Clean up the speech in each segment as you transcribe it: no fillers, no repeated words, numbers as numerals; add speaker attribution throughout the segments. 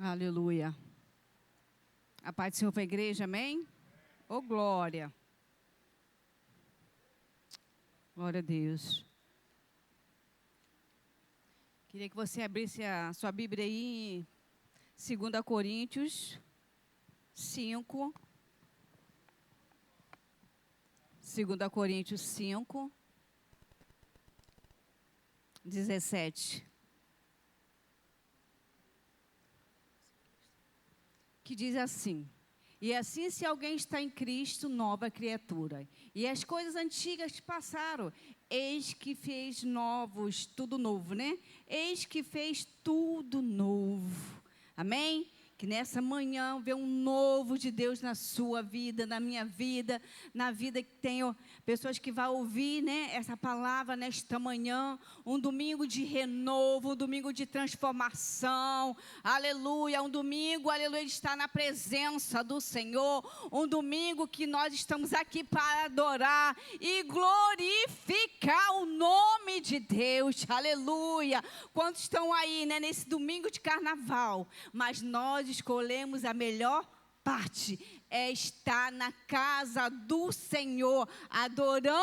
Speaker 1: Aleluia. A paz do Senhor para a igreja, amém? Ô, glória. Glória a Deus. Queria que você abrisse a sua Bíblia aí em 2 Coríntios 5. 2 Coríntios 5, 17. Que diz assim: e assim, se alguém está em Cristo, nova criatura, e as coisas antigas passaram, eis que fez novos, tudo novo, né? Eis que fez tudo novo. Amém? Que nessa manhã vê um novo de Deus na sua vida, na minha vida, na vida que tenho pessoas que vão ouvir, né, essa palavra nesta manhã. Um domingo de renovo, um domingo de transformação. Aleluia, um domingo, aleluia, de estar na presença do Senhor. Um domingo que nós estamos aqui para adorar e glorificar o nome de Deus. Aleluia. Quantos estão aí, né, nesse domingo de carnaval? Mas nós escolhemos a melhor parte, é estar na casa do Senhor, adorando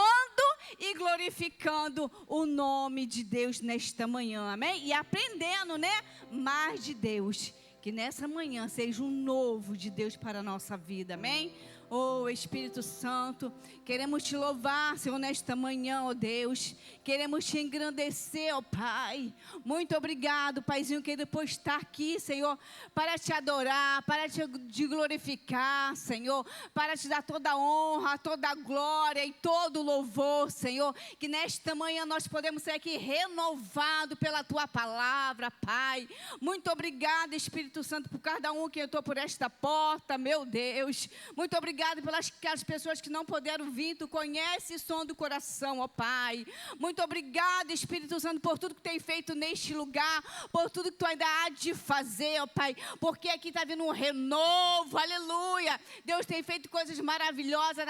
Speaker 1: e glorificando o nome de Deus nesta manhã, amém? E aprendendo, né, mais de Deus, que nessa manhã seja um novo de Deus para a nossa vida, amém? Oh, Espírito Santo, queremos te louvar, Senhor, nesta manhã, ó Deus. Queremos te engrandecer, ó Pai. Muito obrigado, Paizinho, querido, por estar aqui, Senhor, para te adorar, para te glorificar, Senhor, para te dar toda a honra, toda a glória e todo o louvor, Senhor. Que nesta manhã nós podemos ser aqui renovados pela tua palavra, Pai. Muito obrigado, Espírito Santo, por cada um que entrou por esta porta, meu Deus. Muito obrigado pelas aquelas pessoas que não puderam vir. Tu conhece o som do coração, ó Pai. Muito obrigado, Espírito Santo, por tudo que tem feito neste lugar, por tudo que tu ainda há de fazer, ó Pai, porque aqui está vindo um renovo, aleluia. Deus tem feito coisas maravilhosas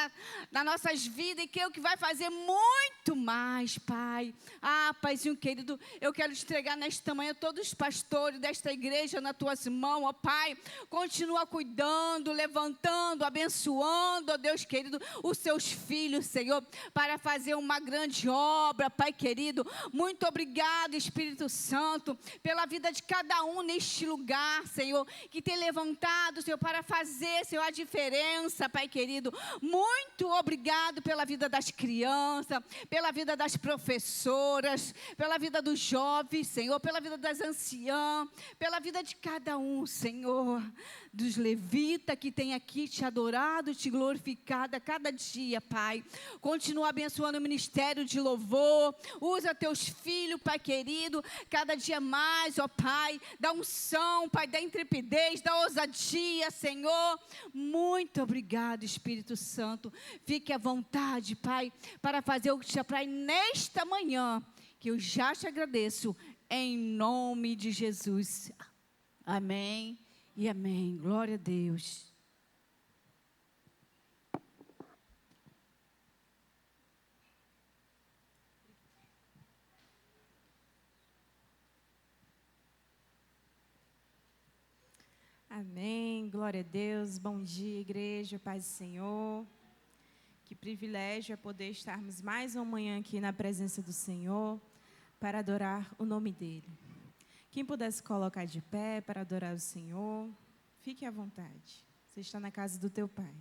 Speaker 1: nas nossas vidas e que é o que vai fazer muito mais, Pai. Ah, Paizinho querido, eu quero te entregar nesta manhã todos os pastores desta igreja nas tuas mãos, ó Pai. Continua cuidando, levantando, abençoando, ó Deus querido, os seus filhos, Senhor, para fazer uma grande obra, Pai querido. Muito obrigado, Espírito Santo, pela vida de cada um neste lugar, Senhor, que tem levantado, Senhor, para fazer, Senhor, a diferença, Pai querido. Muito obrigado pela vida das crianças, pela vida das professoras, pela vida dos jovens, Senhor, pela vida das anciãs, pela vida de cada um, Senhor, dos levitas que tem aqui te adorado, te glorificado a cada dia, Pai. Continua abençoando o ministério de louvor. Usa teus filhos, Pai querido, cada dia mais, ó Pai. Dá unção, Pai, dá intrepidez, dá ousadia, Senhor. Muito obrigado, Espírito Santo. Fique à vontade, Pai, para fazer o que te apraz nesta manhã, que eu já te agradeço, em nome de Jesus. Amém e amém. Glória a Deus.
Speaker 2: Amém, glória a Deus, bom dia igreja, paz do Senhor. Que privilégio é poder estarmos mais uma manhã aqui na presença do Senhor para adorar o nome dEle. Quem pudesse colocar de pé para adorar o Senhor, fique à vontade, você está na casa do teu Pai.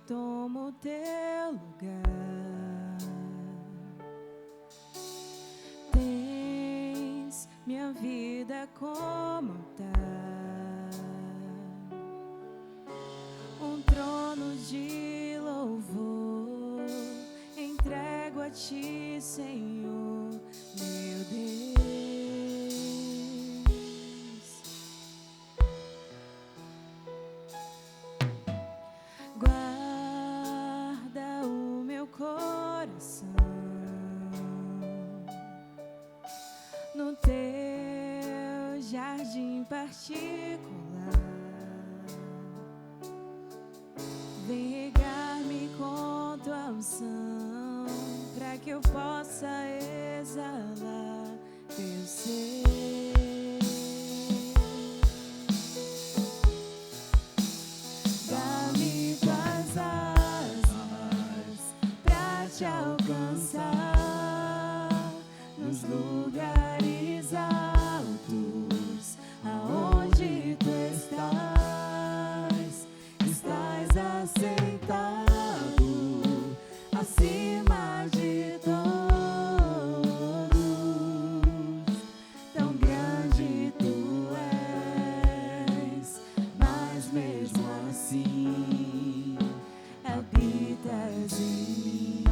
Speaker 2: Toma o teu lugar. Tens minha vida como altar, um trono de louvor. Entrego a ti, Senhor, meu Deus. jardim particular. Vem regar-me com tua unção, para que eu possa exalar teu ser. Dá-me tuas asas pra te alcançar nos lugares altos, aonde tu estás. Estás assentado acima de todos. Tão grande tu és, mas mesmo assim habitas em mim.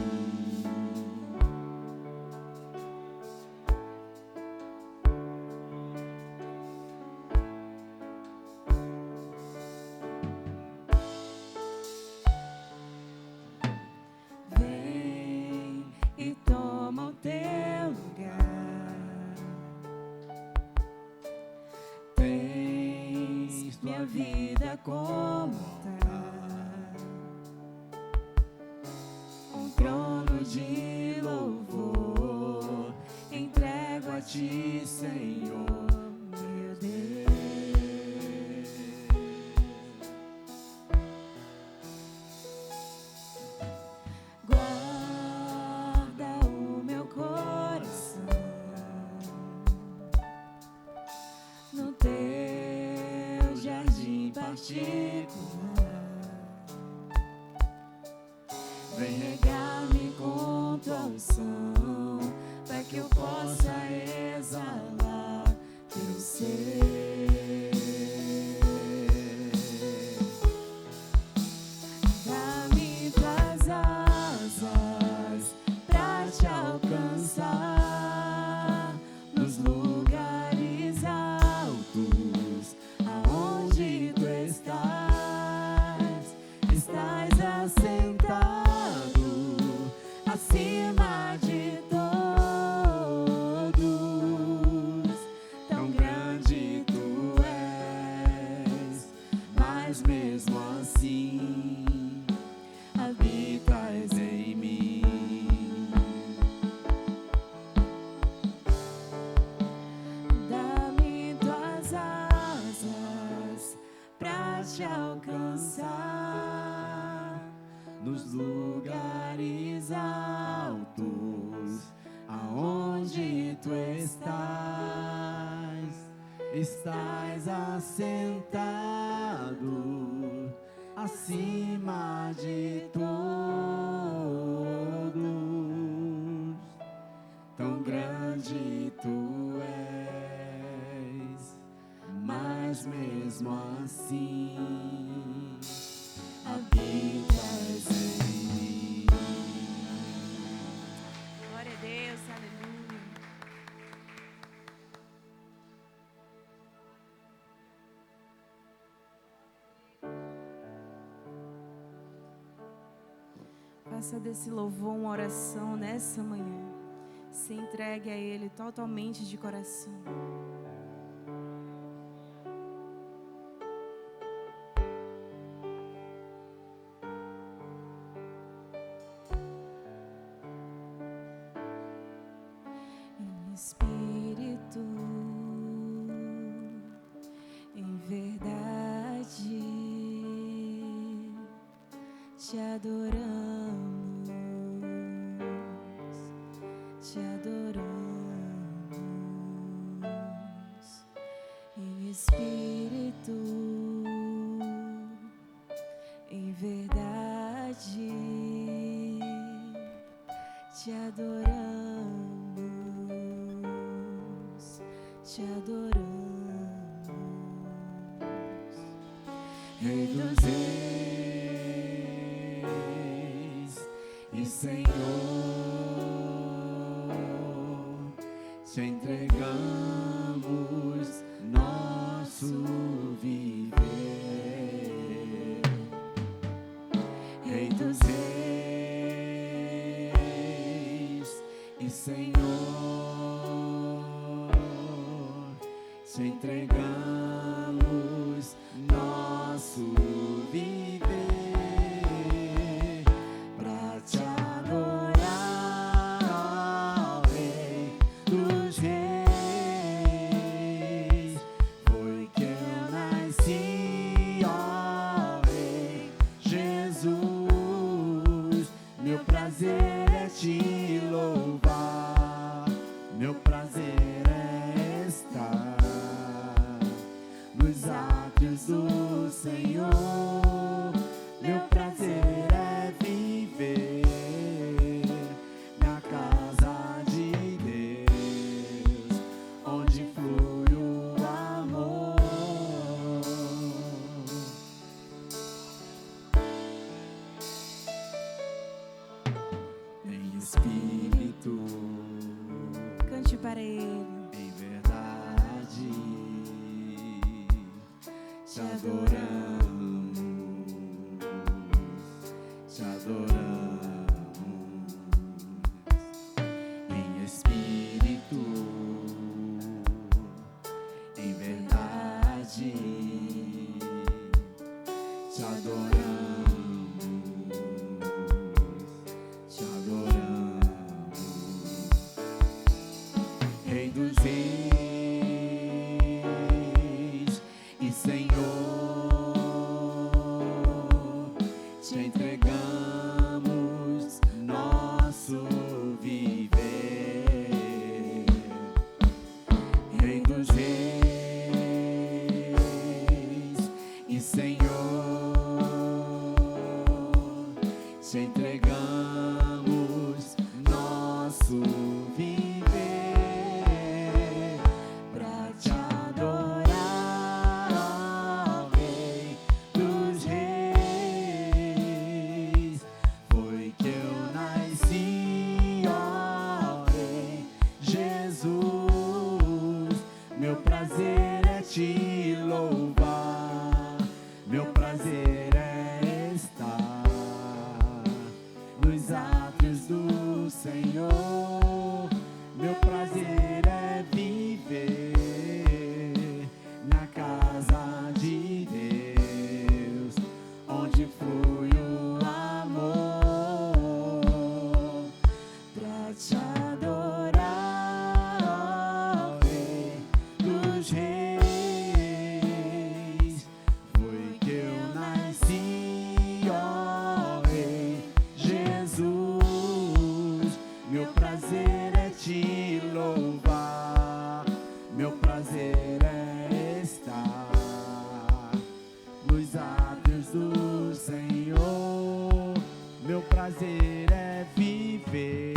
Speaker 2: Vem e toma o teu lugar. Tens minha vida como altar, um trono de louvor entrego a ti, Senhor, meu Deus. Guarda o meu coração no teu jardim particular. Vem regar-me com tua unção, para que eu possa exalar teu ser. Dá-me tuas asas pra te alcançar nos lugares altos, aonde tu estás. Estás assentado acima de todos. Tão grande tu és, mas mesmo assim habitas em mim. Dá-me tuas asas pra te alcançar nos lugares altos, aonde tu estás. Estás assentado acima de todos. Tão grande tu és, mas mesmo assim habitas em mim. Glória a Deus, aleluia. Faça desse louvor uma oração nessa manhã. Se entregue a Ele totalmente de coração. Em espírito, em verdade, te adoramos, te adoramos. Em espírito, em verdade, te adoramos, te adoramos. Rei dos reis e Senhor, te entregamos nosso viver. Rei dos reis e Senhor,
Speaker 3: te entregamos nosso viver pra te adorar, ó Rei dos Reis. Foi que eu nasci, ó Rei Jesus. Meu prazer é te louvar, meu prazer é estar nos átrios do Senhor. Meu prazer é viver na casa de Deus, onde flui o amor. Em espírito,
Speaker 2: Cante para Ele.
Speaker 3: em verdade, te adoramos, te adoramos. Em espírito, em verdade, te adoramos, te adoramos. Rei dos Reis e Senhor, te entregamos nosso viver. Rei dos Reis e Senhor, te entregamos nosso viver pra te adorar, ó Rei dos Reis. Foi que eu nasci, ó Rei Jesus. Meu prazer é te louvar, meu prazer é estar nos átrios do Senhor. Meu prazer é viver na casa de Deus, onde flui o amor. Pra te adorar, ó Rei dos Reis. Foi que eu nasci, ó Rei Jesus. Meu prazer é te louvar, meu prazer é estar nos átrios do Senhor. Meu prazer é viver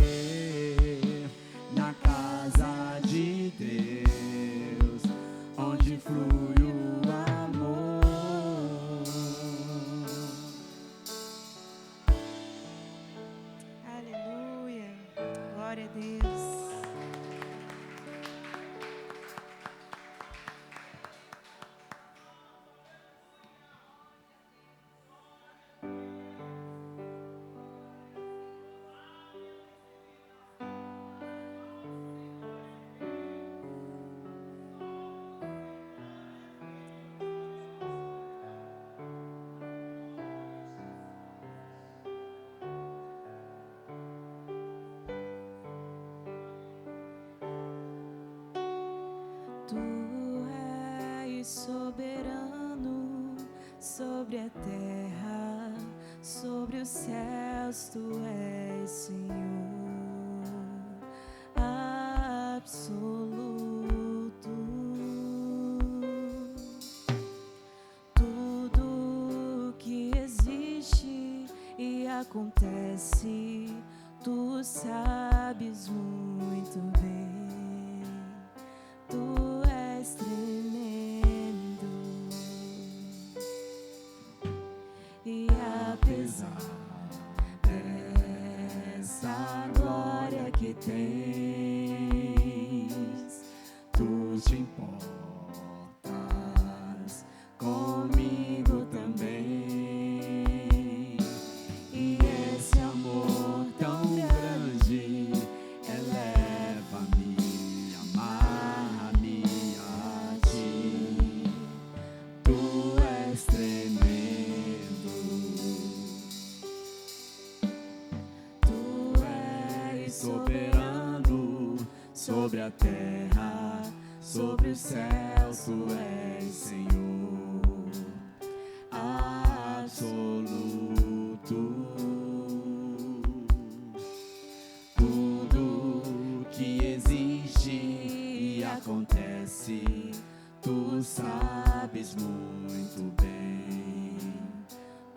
Speaker 3: na casa de Deus, onde flui o amor.
Speaker 2: Aleluia. Glória a Deus. Tu és soberano sobre a terra, sobre os céus, tu és Senhor absoluto. Tudo que existe e acontece, tu sabes muito bem. Tu és tremendo, e apesar dessa glória que tens, tu te importas comigo também. E esse amor tão grande eleva-me, amarra-me a ti.
Speaker 3: soberano sobre a terra, sobre o céu, tu és Senhor absoluto. Tudo que existe e acontece, tu sabes muito bem.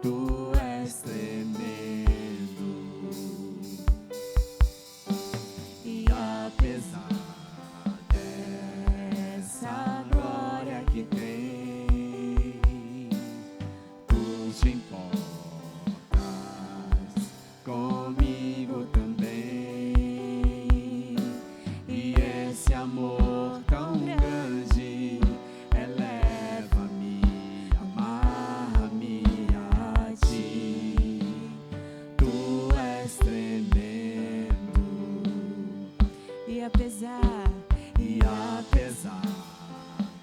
Speaker 3: Tu és tremendo. E apesar dessa glória que tem, tu te importas comigo também. E esse amor tão grande eleva-me, amarra-me a ti. Tu és tremendo.
Speaker 2: E apesar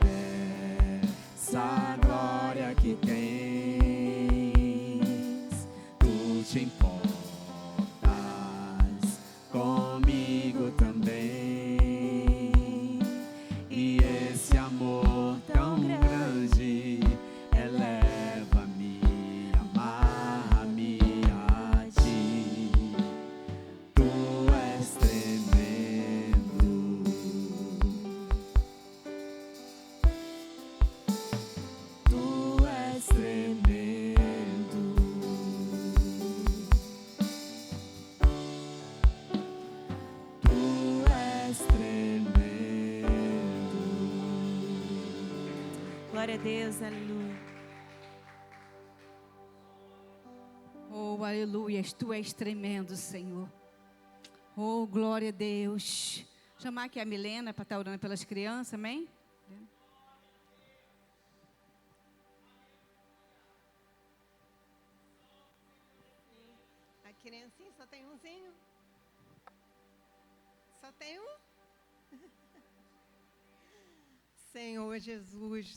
Speaker 3: dessa glória que tens, tu te importas comigo também. E esse amor tão grande eleva-me, amarra-me a ti. Tu és tremendo. Tu és tremendo. Tu és tremendo.
Speaker 2: glória a Deus, aleluia.
Speaker 1: Oh, aleluias, tu és tremendo, Senhor. Oh, glória a Deus. Chamar aqui a Milena para estar orando pelas crianças, amém?
Speaker 4: A criancinha só tem umzinho? Só tem um? Senhor Jesus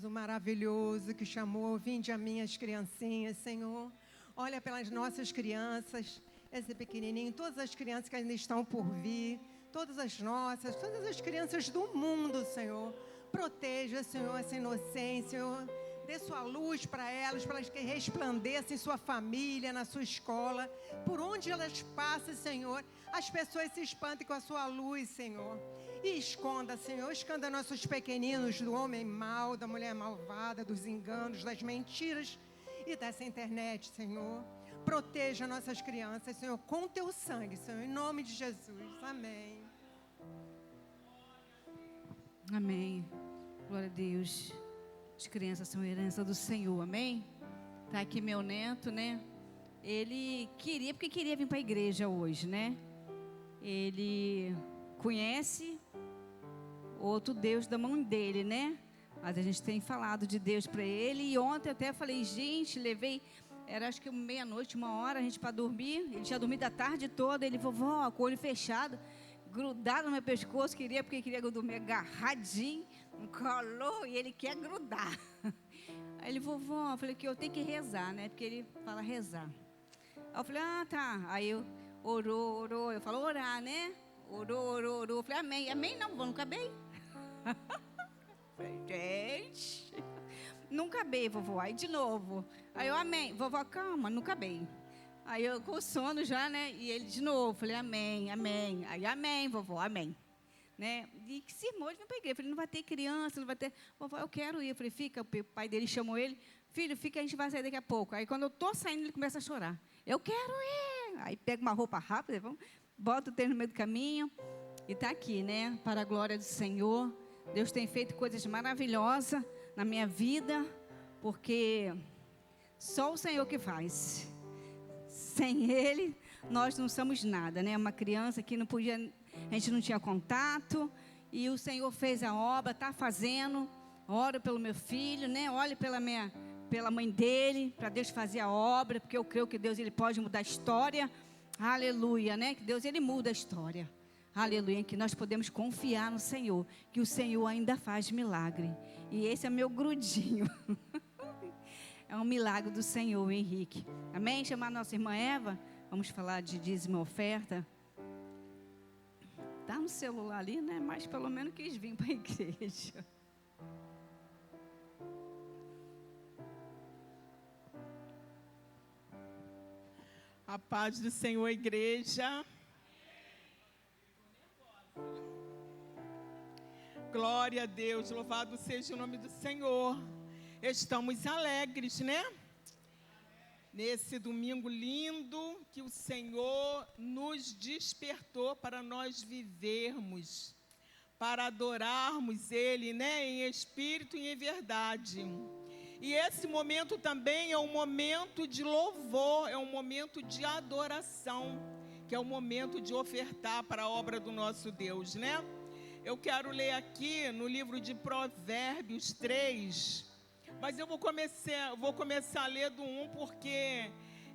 Speaker 4: maravilhoso, que chamou, vinde a minhas criancinhas, Senhor. Olha pelas nossas crianças, esse pequenininho, todas as crianças que ainda estão por vir, todas as nossas, todas as crianças do mundo, Senhor. Proteja, Senhor, essa inocência, Senhor. Dê sua luz para elas que resplandeçam em sua família, na sua escola. Por onde elas passam, Senhor, as pessoas se espantem com a sua luz, Senhor. E esconda, Senhor, esconda nossos pequeninos do homem mau, da mulher malvada, dos enganos, das mentiras e dessa internet, Senhor. Proteja nossas crianças, Senhor, com teu sangue, Senhor, em nome de Jesus. Amém.
Speaker 1: Amém. Glória a Deus. As crianças são herança do Senhor, amém? Tá aqui meu neto, né? Ele queria vir para a igreja hoje, né? Ele conhece outro Deus da mão dele, né? Mas a gente tem falado de Deus para ele. E ontem até falei, gente, levei, era acho que meia-noite, 1h, a gente para dormir. Ele tinha dormido a tarde toda. Ele, vovó, com o olho fechado, grudado no meu pescoço, porque queria dormir agarradinho. Colou e ele quer grudar. Aí ele, vovó, eu falei que eu tenho que rezar, né? Porque ele fala rezar. Aí eu falei, tá. Aí eu orou. Eu falo, orar, né? Orou. Eu falei, amém. Amém não, vovó, não acabei. Falei, gente, não acabei, vovó. Aí de novo. Aí eu, amém. Vovó, calma, não acabei. Aí eu com sono já, né? E ele de novo. Falei, amém. Aí, amém, vovó, amém. Né? E que se irmão, ele vem para a igreja. Eu falei, não vai ter criança, não vai ter. Vovó, eu quero ir. Eu falei, fica. O pai dele chamou ele. Filho, fica, a gente vai sair daqui a pouco. Aí quando eu estou saindo, ele começa a chorar. Eu quero ir. Aí pega uma roupa rápida, vamos, bota o tênis no meio do caminho. E está aqui, né? Para a glória do Senhor. Deus tem feito coisas maravilhosas na minha vida, porque só o Senhor que faz. Sem Ele, nós não somos nada, né? Uma criança que não podia, a gente não tinha contato, e o Senhor fez a obra, está fazendo. Oro pelo meu filho, né? Olhe pela mãe dele, para Deus fazer a obra, porque eu creio que Deus, ele pode mudar a história. Aleluia, né? Que Deus, ele muda a história. Aleluia, que nós podemos confiar no Senhor, que o Senhor ainda faz milagre. E esse é meu grudinho. É um milagre do Senhor, Henrique. Amém? Chamar a nossa irmã Eva. Vamos falar de dízimo e oferta. Está no celular ali, né? Mas pelo menos quis vir para a igreja.
Speaker 5: A paz do Senhor, igreja. Glória a Deus, louvado seja o nome do Senhor. Estamos alegres, né? Nesse domingo lindo que o Senhor nos despertou para nós vivermos, para adorarmos Ele, né? Em espírito e em verdade. E esse momento também é um momento de louvor, é um momento de adoração, que é o momento de ofertar para a obra do nosso Deus, né? Eu quero ler aqui no livro de Provérbios 3, mas eu vou começar a ler do 1, porque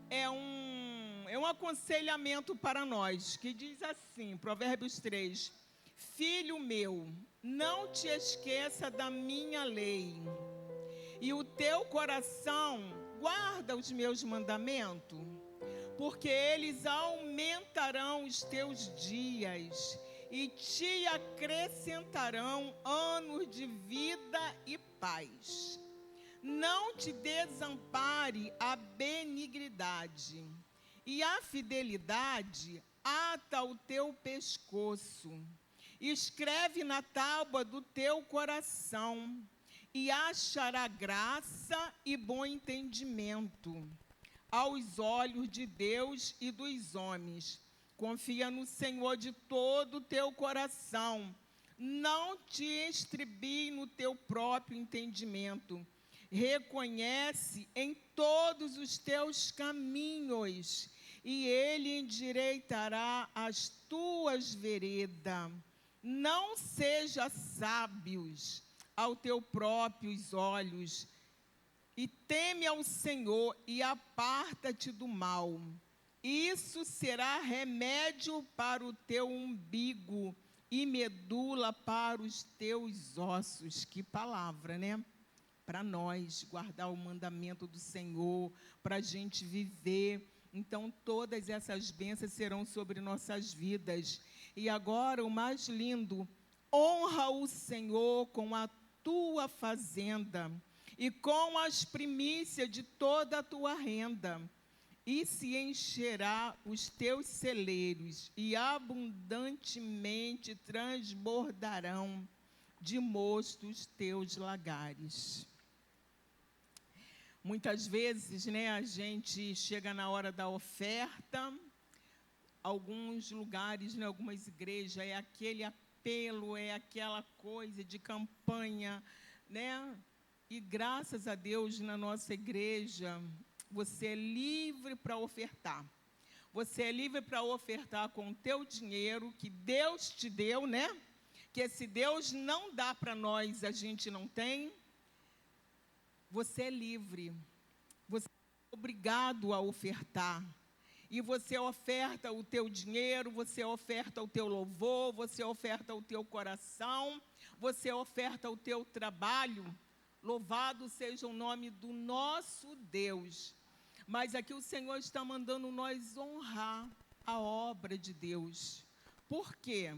Speaker 5: é um aconselhamento para nós, que diz assim, Provérbios 3, Filho meu, não te esqueça da minha lei, e o teu coração guarda os meus mandamentos, porque eles aumentarão os teus dias e te acrescentarão anos de vida e paz. Não te desampare a benignidade, e a fidelidade ata o teu pescoço. Escreve na tábua do teu coração, e achará graça e bom entendimento aos olhos de Deus e dos homens. Confia no Senhor de todo o teu coração. Não te estribie no teu próprio entendimento. Reconhece em todos os teus caminhos, e Ele endireitará as tuas veredas. Não seja sábios aos teus próprios olhos, e teme ao Senhor, e aparta-te do mal. Isso será remédio para o teu umbigo e medula para os teus ossos. Que palavra, né? Para nós guardar o mandamento do Senhor, para a gente viver. Então, todas essas bênçãos serão sobre nossas vidas. E agora, o mais lindo, honra o Senhor com a tua fazenda e com as primícias de toda a tua renda, e se encherá os teus celeiros, e abundantemente transbordarão de mosto os teus lagares. Muitas vezes, né, a gente chega na hora da oferta, alguns lugares, né, algumas igrejas, é aquele apelo, é aquela coisa de campanha, né? E graças a Deus, na nossa igreja, você é livre para ofertar. Você é livre para ofertar com o teu dinheiro que Deus te deu, né? Que se Deus não dá para nós, a gente não tem. Você é livre. Você é obrigado a ofertar. E você oferta o teu dinheiro, você oferta o teu louvor, você oferta o teu coração, você oferta o teu trabalho. Louvado seja o nome do nosso Deus. Mas aqui o Senhor está mandando nós honrar a obra de Deus. Por quê?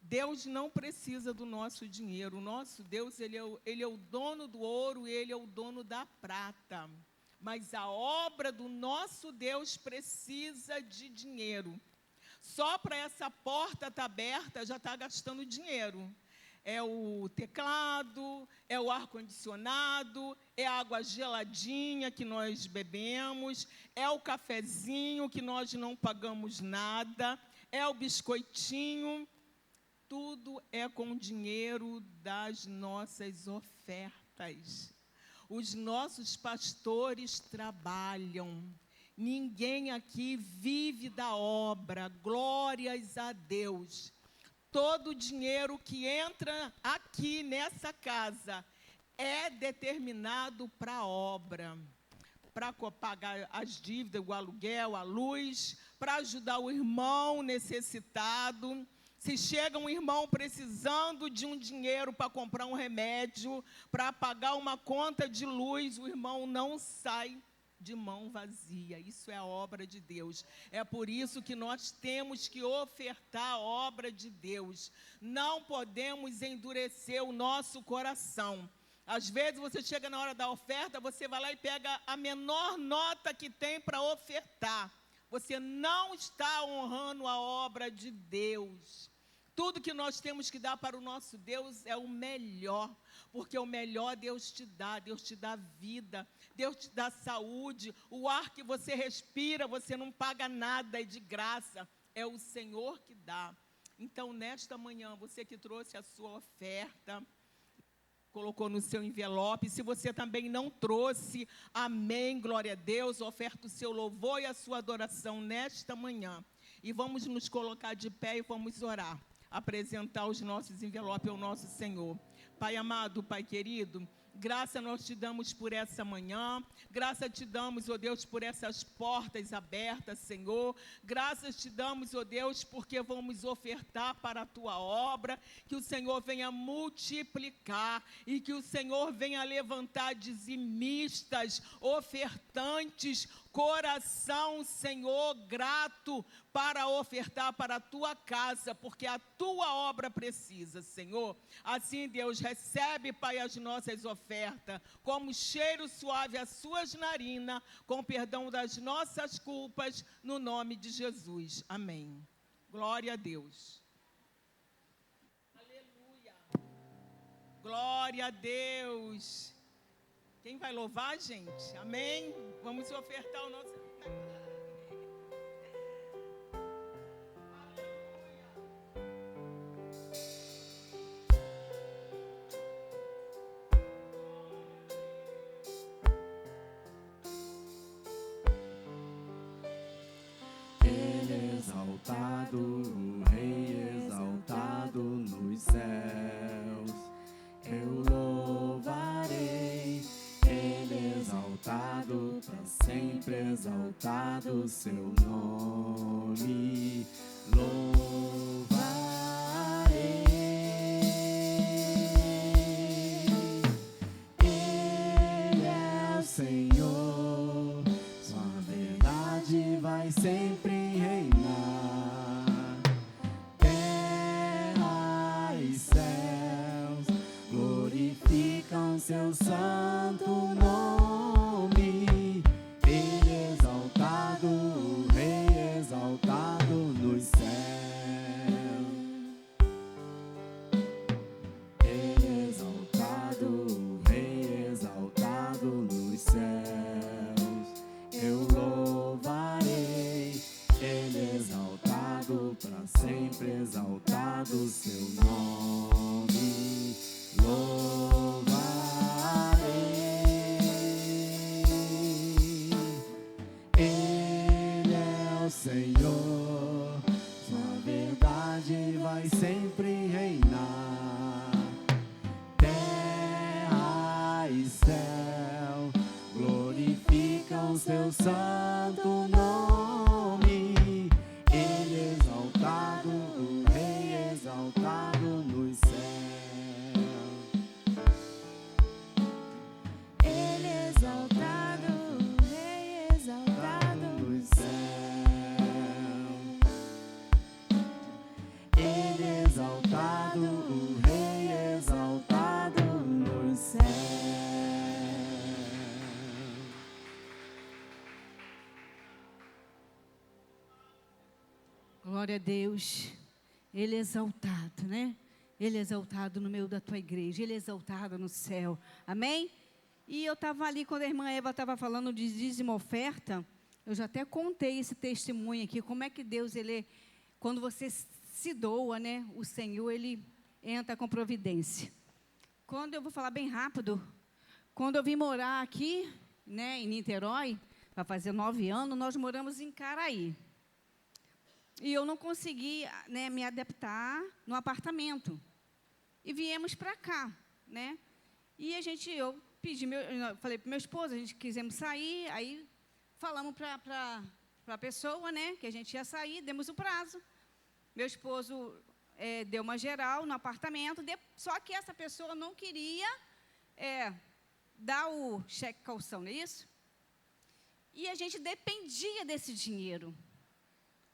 Speaker 5: Deus não precisa do nosso dinheiro. O nosso Deus, ele é o dono do ouro, Ele é o dono da prata. Mas a obra do nosso Deus precisa de dinheiro. Só para essa porta estar aberta, já está gastando dinheiro. É o teclado, é o ar-condicionado, é a água geladinha que nós bebemos, é o cafezinho que nós não pagamos nada, é o biscoitinho. Tudo é com o dinheiro das nossas ofertas. Os nossos pastores trabalham. Ninguém aqui vive da obra. Glórias a Deus. Todo o dinheiro que entra aqui nessa casa é determinado para a obra, para pagar as dívidas, o aluguel, a luz, para ajudar o irmão necessitado. Se chega um irmão precisando de um dinheiro para comprar um remédio, para pagar uma conta de luz, o irmão não sai de mão vazia. Isso é a obra de Deus. É por isso que nós temos que ofertar a obra de Deus. Não podemos endurecer o nosso coração. Às vezes você chega na hora da oferta, você vai lá e pega a menor nota que tem para ofertar. Você não está honrando a obra de Deus. Tudo que nós temos que dar para o nosso Deus é o melhor, porque o melhor Deus te dá vida, Deus te dá saúde, o ar que você respira, você não paga nada, é de graça, é o Senhor que dá. Então, nesta manhã, você que trouxe a sua oferta, colocou no seu envelope, se você também não trouxe, amém, glória a Deus, oferta o seu louvor e a sua adoração nesta manhã. E vamos nos colocar de pé e vamos orar, apresentar os nossos envelopes ao nosso Senhor. Pai amado, Pai querido, graça nós te damos por essa manhã, graça te damos, ó Deus, por essas portas abertas, Senhor, graças te damos, ó Deus, porque vamos ofertar para a tua obra, que o Senhor venha multiplicar e que o Senhor venha levantar dizimistas, ofertantes, coração, Senhor, grato para ofertar para a tua casa, porque a tua obra precisa, Senhor. Assim, Deus, recebe, Pai, as nossas ofertas, como cheiro suave às suas narinas, com perdão das nossas culpas, no nome de Jesus. Amém. Glória a Deus. Aleluia. Glória a Deus. Quem vai louvar, gente? Amém? Vamos ofertar o nosso...
Speaker 3: Ele é exaltado, o Rei exaltado nos céus. Eu louvarei. Ele é exaltado, para sempre exaltado seu nome. Louvarei. Ele é o Senhor, sua verdade vai sempre reinar. Terra e céus glorificam seu santo nome. Ele é exaltado, o Rei exaltado nos céus. Ele é exaltado, o Rei exaltado nos céus. Eu louvarei. Ele é exaltado, para sempre exaltado seu nome. Louvarei. Ele é o Senhor, sua verdade vai sempre reinar. Terra e céu glorificam seu santo nome. Ele é exaltado, o Rei exaltado nos céus.
Speaker 2: Ele é exaltado, o Rei exaltado.
Speaker 3: Nos céus. Ele é exaltado, o Rei exaltado nos céus.
Speaker 1: Glória a Deus. Ele é exaltado, né? Ele é exaltado no meio da tua igreja. Ele é exaltado no céu. Amém? E eu estava ali, quando a irmã Eva estava falando de dízimo oferta, eu já até contei esse testemunho aqui, como é que Deus, quando você se doa, né? O Senhor, Ele entra com providência. Quando eu vou falar bem rápido, quando eu vim morar aqui, né, em Niterói, vai fazer 9 anos, nós moramos em Caraí. E eu não consegui, né, me adaptar no apartamento. E viemos para cá, né? E eu falei para meu esposo, a gente quisemos sair, aí falamos para a pessoa, né, que a gente ia sair, demos o prazo. Meu esposo deu uma geral no apartamento, só que essa pessoa não queria dar o cheque calção, não é isso? E a gente dependia desse dinheiro.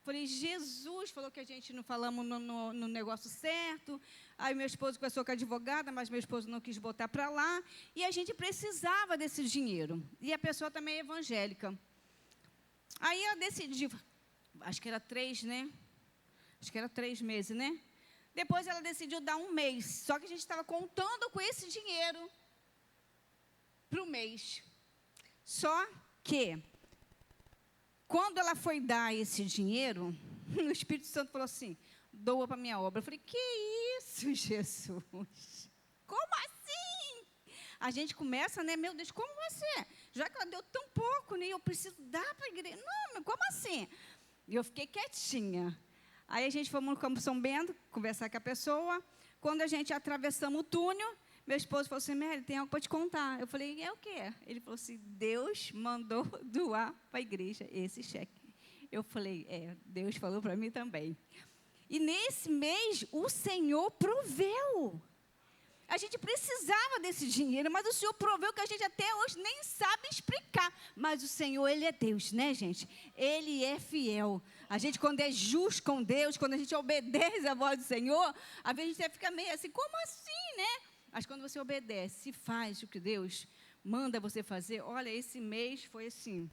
Speaker 1: Falei, Jesus falou que a gente não falamos no negócio certo. Aí meu esposo conversou com a advogada, mas meu esposo não quis botar para lá. E a gente precisava desse dinheiro. E a pessoa também é evangélica. Aí eu decidi, acho que era 3, né? Acho que era 3 meses, né? Depois ela decidiu dar 1 mês. Só que a gente estava contando com esse dinheiro para o mês. Só que, quando ela foi dar esse dinheiro, o Espírito Santo falou assim, doa para a minha obra. Eu falei, que isso, Jesus? Como assim? A gente começa, né? Meu Deus, como vai ser? Já que ela deu tão pouco, né? Eu preciso dar para a igreja. Não, mas como assim? E eu fiquei quietinha. Aí a gente foi no Campo São Bento, conversar com a pessoa. Quando a gente atravessamos o túnel, meu esposo falou assim, Mary, tem algo para te contar. Eu falei, é o quê? Ele falou assim, Deus mandou doar para a igreja esse cheque. Eu falei, Deus falou para mim também. E nesse mês, o Senhor proveu. A gente precisava desse dinheiro, mas o Senhor proveu que a gente até hoje nem sabe explicar. Mas o Senhor, Ele é Deus, né, gente? Ele é fiel. A gente, quando é justo com Deus, quando a gente obedece à voz do Senhor, às vezes a gente fica meio assim, como assim, né? Mas quando você obedece e faz o que Deus manda você fazer, olha, esse mês foi assim,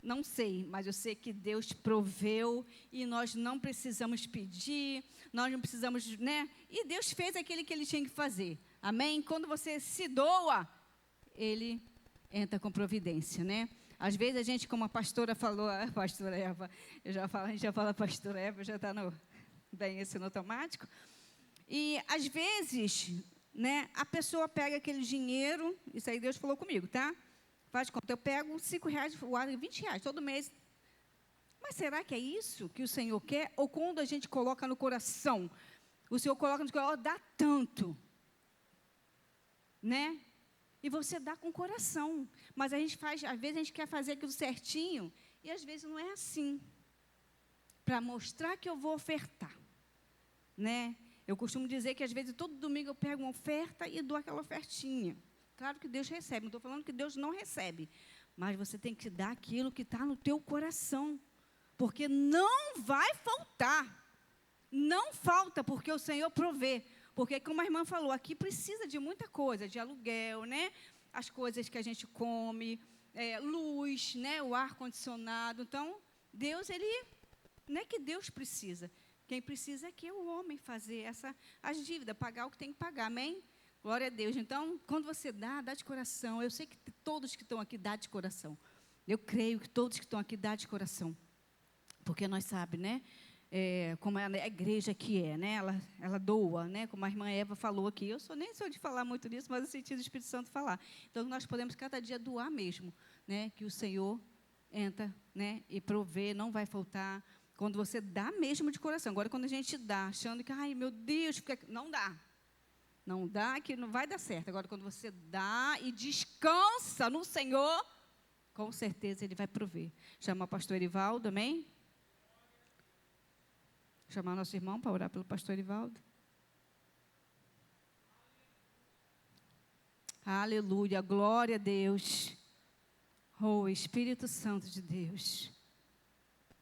Speaker 1: não sei, mas eu sei que Deus proveu e nós não precisamos pedir, nós não precisamos, né? E Deus fez aquilo que Ele tinha que fazer, amém? Quando você se doa, Ele entra com providência, né? Às vezes a gente, como a pastora falou, a pastora Eva, a gente já fala pastora Eva, já está bem esse no automático, e às vezes, né, a pessoa pega aquele dinheiro, isso aí Deus falou comigo, tá? Faz conta, eu pego R$5, R$20 todo mês. Mas será que é isso que o Senhor quer? Ou quando a gente coloca no coração, o Senhor coloca no coração, dá tanto, né? E você dá com o coração. Mas a gente faz, às vezes a gente quer fazer aquilo certinho, e às vezes não é assim. Para mostrar que eu vou ofertar, né? Eu costumo dizer que, às vezes, todo domingo eu pego uma oferta e dou aquela ofertinha. Claro que Deus recebe, não estou falando que Deus não recebe. Mas você tem que dar aquilo que está no teu coração. Porque não vai faltar. Não falta, porque o Senhor provê. Porque, como a irmã falou, aqui precisa de muita coisa, de aluguel, né? As coisas que a gente come, luz, né? O ar-condicionado. Então, Deus, não é que Deus precisa. Quem precisa é que o homem fazer as dívidas, pagar o que tem que pagar, amém? Glória a Deus. Então, quando você dá de coração. Eu sei que todos que estão aqui dão de coração. Eu creio que todos que estão aqui dão de coração. Porque nós sabemos, né? Como a igreja que é, né? Ela doa, né? Como a irmã Eva falou aqui. Eu nem sou de falar muito nisso, mas eu senti o Espírito Santo falar. Então, nós podemos cada dia doar mesmo, né? Que o Senhor entra, né? E provê, não vai faltar. Quando você dá mesmo de coração. Agora, quando a gente dá, achando que, ai, meu Deus, não dá. Não dá, que não vai dar certo. Agora, quando você dá e descansa no Senhor, com certeza Ele vai prover. Chamar o pastor Erivaldo, amém? Chamar nosso irmão para orar pelo pastor Erivaldo. Aleluia, glória a Deus. Oh, Espírito Santo de Deus.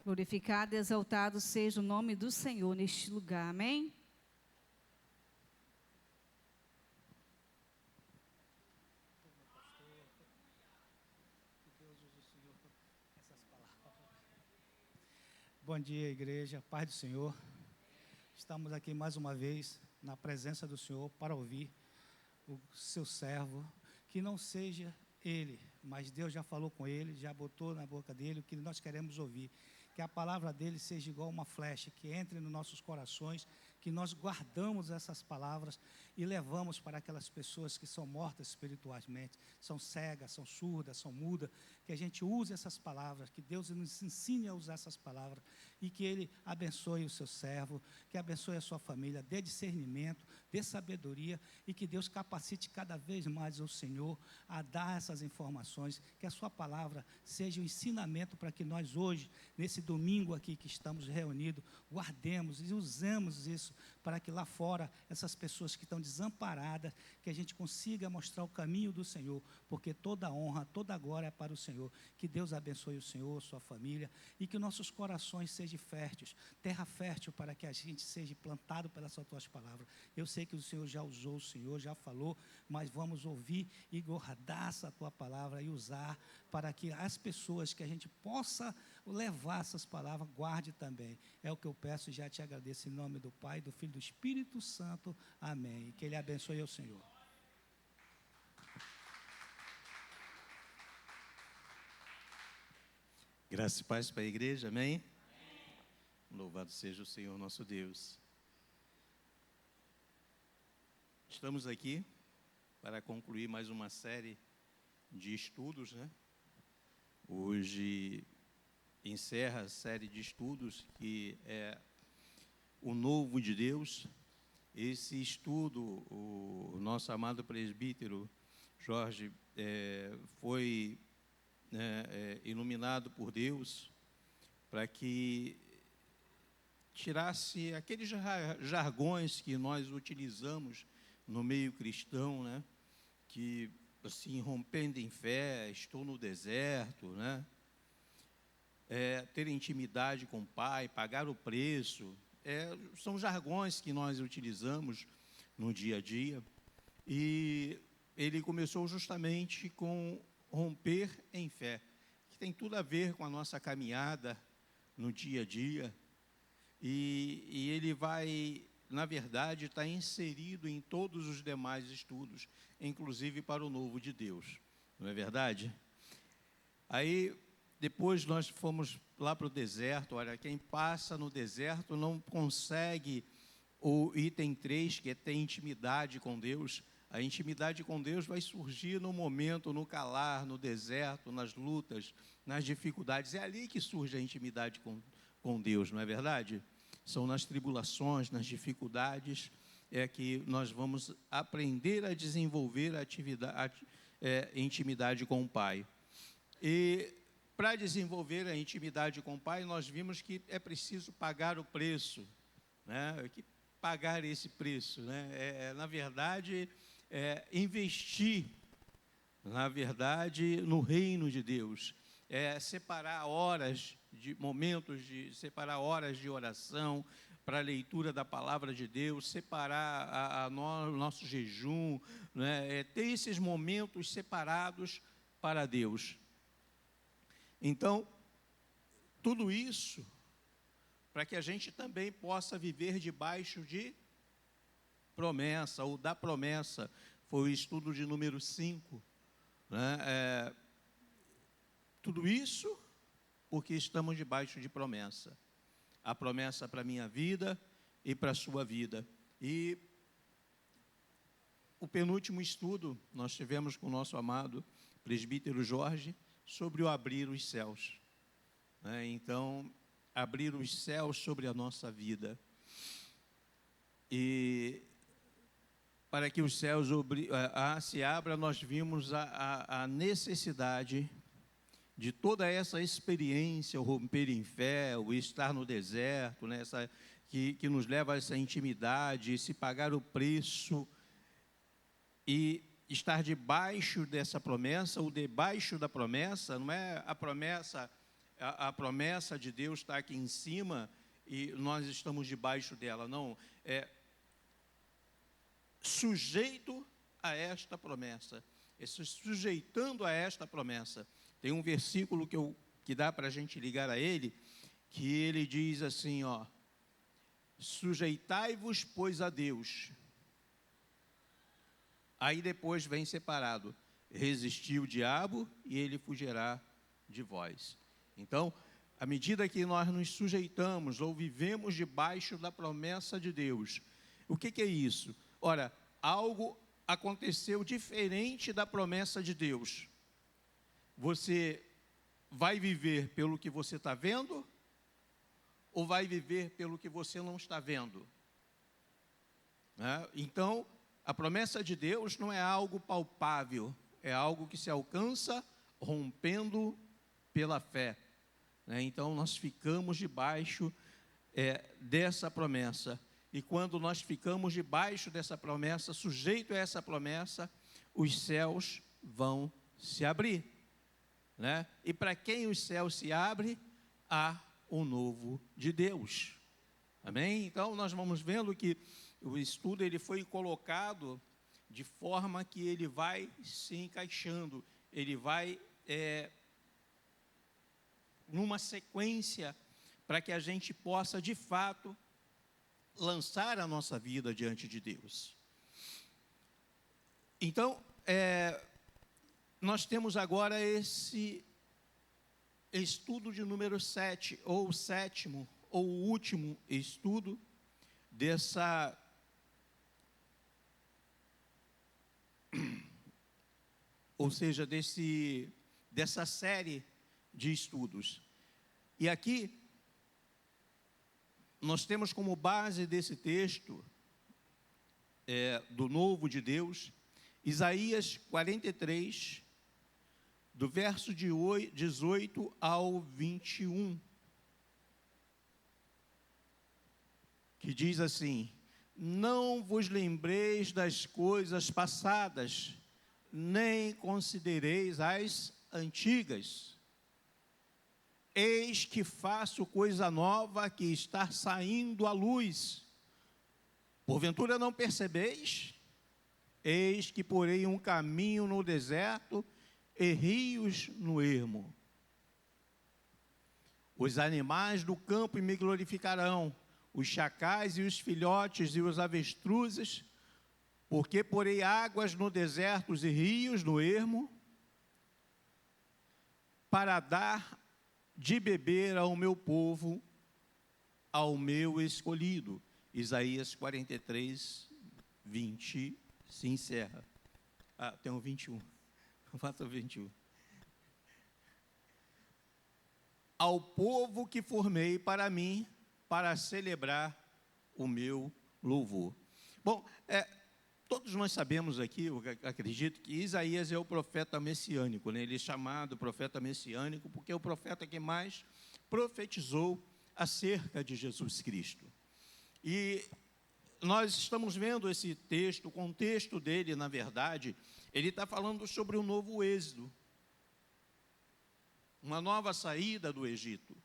Speaker 1: Glorificado e exaltado seja o nome do Senhor neste lugar, amém?
Speaker 6: Bom dia, igreja, paz do Senhor. Estamos aqui mais uma vez na presença do Senhor para ouvir o seu servo, que não seja ele, mas Deus já falou com ele, já botou na boca dele o que nós queremos ouvir. Que a palavra dele seja igual uma flecha, que entre nos nossos corações, que nós guardamos essas palavras e levamos para aquelas pessoas que são mortas espiritualmente, são cegas, são surdas, são mudas, que a gente use essas palavras, que Deus nos ensine a usar essas palavras e que Ele abençoe o seu servo, que abençoe a sua família, dê discernimento, dê sabedoria e que Deus capacite cada vez mais o Senhor a dar essas informações, que a sua palavra seja um ensinamento para que nós hoje, nesse domingo aqui que estamos reunidos, guardemos e usemos isso isso, para que lá fora, essas pessoas que estão desamparadas, que a gente consiga mostrar o caminho do Senhor, porque toda honra, toda glória é para o Senhor. Que Deus abençoe o Senhor, sua família, e que nossos corações sejam férteis, terra fértil para que a gente seja plantado pelas tuas palavras. Eu sei que o Senhor já usou, o Senhor já falou, mas vamos ouvir e guardar essa tua palavra e usar para que as pessoas que a gente possa levar essas palavras, guarde também. É o que eu peço e já te agradeço em nome do Pai, do Filho e do Espírito Santo. Amém. E que Ele abençoe o Senhor.
Speaker 7: Graça e paz para a igreja, amém? Louvado seja o Senhor nosso Deus. Estamos aqui para concluir mais uma série de estudos, né? Hoje encerra a série de estudos que é o Novo de Deus. Esse estudo, o nosso amado presbítero Jorge foi iluminado por Deus para que tirasse aqueles jargões que nós utilizamos no meio cristão, né? Que, assim, rompendo em fé, estou no deserto, né? Ter intimidade com o Pai, pagar o preço, são jargões que nós utilizamos no dia a dia. E ele começou justamente com romper em fé, que tem tudo a ver com a nossa caminhada no dia a dia, e ele vai, na verdade, estar inserido em todos os demais estudos, inclusive para o Novo de Deus, não é verdade? Aí, depois nós fomos lá para o deserto. Olha, quem passa no deserto não consegue o item 3, que é ter intimidade com Deus. A intimidade com Deus vai surgir no momento, no calar, no deserto, nas lutas, nas dificuldades. É ali que surge a intimidade com Deus, não é verdade? São nas tribulações, nas dificuldades, que nós vamos aprender a desenvolver a intimidade com o Pai. E para desenvolver a intimidade com o Pai, nós vimos que é preciso pagar o preço, né? Que pagar esse preço, né? Na verdade, investir, na verdade, no reino de Deus, separar horas de momentos, separar horas de oração para a leitura da palavra de Deus, separar o nosso jejum, né? Ter esses momentos separados para Deus. Então, tudo isso para que a gente também possa viver debaixo de promessa, ou da promessa. Foi o estudo de número 5. Né? Tudo isso porque estamos debaixo de promessa. A promessa para a minha vida e para a sua vida. E o penúltimo estudo nós tivemos com o nosso amado presbítero Jorge sobre o abrir os céus. Então, abrir os céus sobre a nossa vida. E para que os céus se abram, nós vimos a necessidade de toda essa experiência, o romper em fé, o estar no deserto, né, que nos leva a essa intimidade, se pagar o preço e estar debaixo dessa promessa, ou debaixo da promessa. Não é a promessa de Deus está aqui em cima e nós estamos debaixo dela, não, sujeito a esta promessa, sujeitando a esta promessa. Tem um versículo que dá para a gente ligar a ele, que ele diz assim, ó: sujeitai-vos, pois, a Deus. Aí depois vem separado: resistir o diabo e ele fugirá de vós. Então, à medida que nós nos sujeitamos ou vivemos debaixo da promessa de Deus, o que é isso? Ora, algo aconteceu diferente da promessa de Deus. Você vai viver pelo que você está vendo ou vai viver pelo que você não está vendo? Então, a promessa de Deus não é algo palpável, é algo que se alcança rompendo pela fé. Então, nós ficamos debaixo dessa promessa. E quando nós ficamos debaixo dessa promessa, sujeito a essa promessa, os céus vão se abrir, né? E para quem os céus se abrem, há o novo de Deus. Amém? Então, nós vamos vendo que o estudo ele foi colocado de forma que ele vai se encaixando, ele vai numa sequência para que a gente possa, de fato, lançar a nossa vida diante de Deus. Então, nós temos agora esse estudo de número 7, ou o sétimo, ou o último estudo dessa dessa série de estudos. E aqui nós temos como base desse texto do Novo de Deus, Isaías 43, do verso de 18 ao 21, que diz assim: não vos lembreis das coisas passadas, nem considereis as antigas. Eis que faço coisa nova que está saindo à luz. Porventura não percebeis? Eis que porei um caminho no deserto e rios no ermo. Os animais do campo me glorificarão, os chacais e os filhotes e os avestruzes, porque porei águas no deserto e rios no ermo, para dar de beber ao meu povo, ao meu escolhido. Isaías 43, 20, se encerra. Tem um 21. Falta o 21. Ao povo que formei para mim, para celebrar o meu louvor. Bom, todos nós sabemos aqui, eu acredito, que Isaías é o profeta messiânico, né? Ele é chamado profeta messiânico porque é o profeta que mais profetizou acerca de Jesus Cristo. E nós estamos vendo esse texto, o contexto dele, na verdade, ele está falando sobre um novo êxodo, uma nova saída do Egito.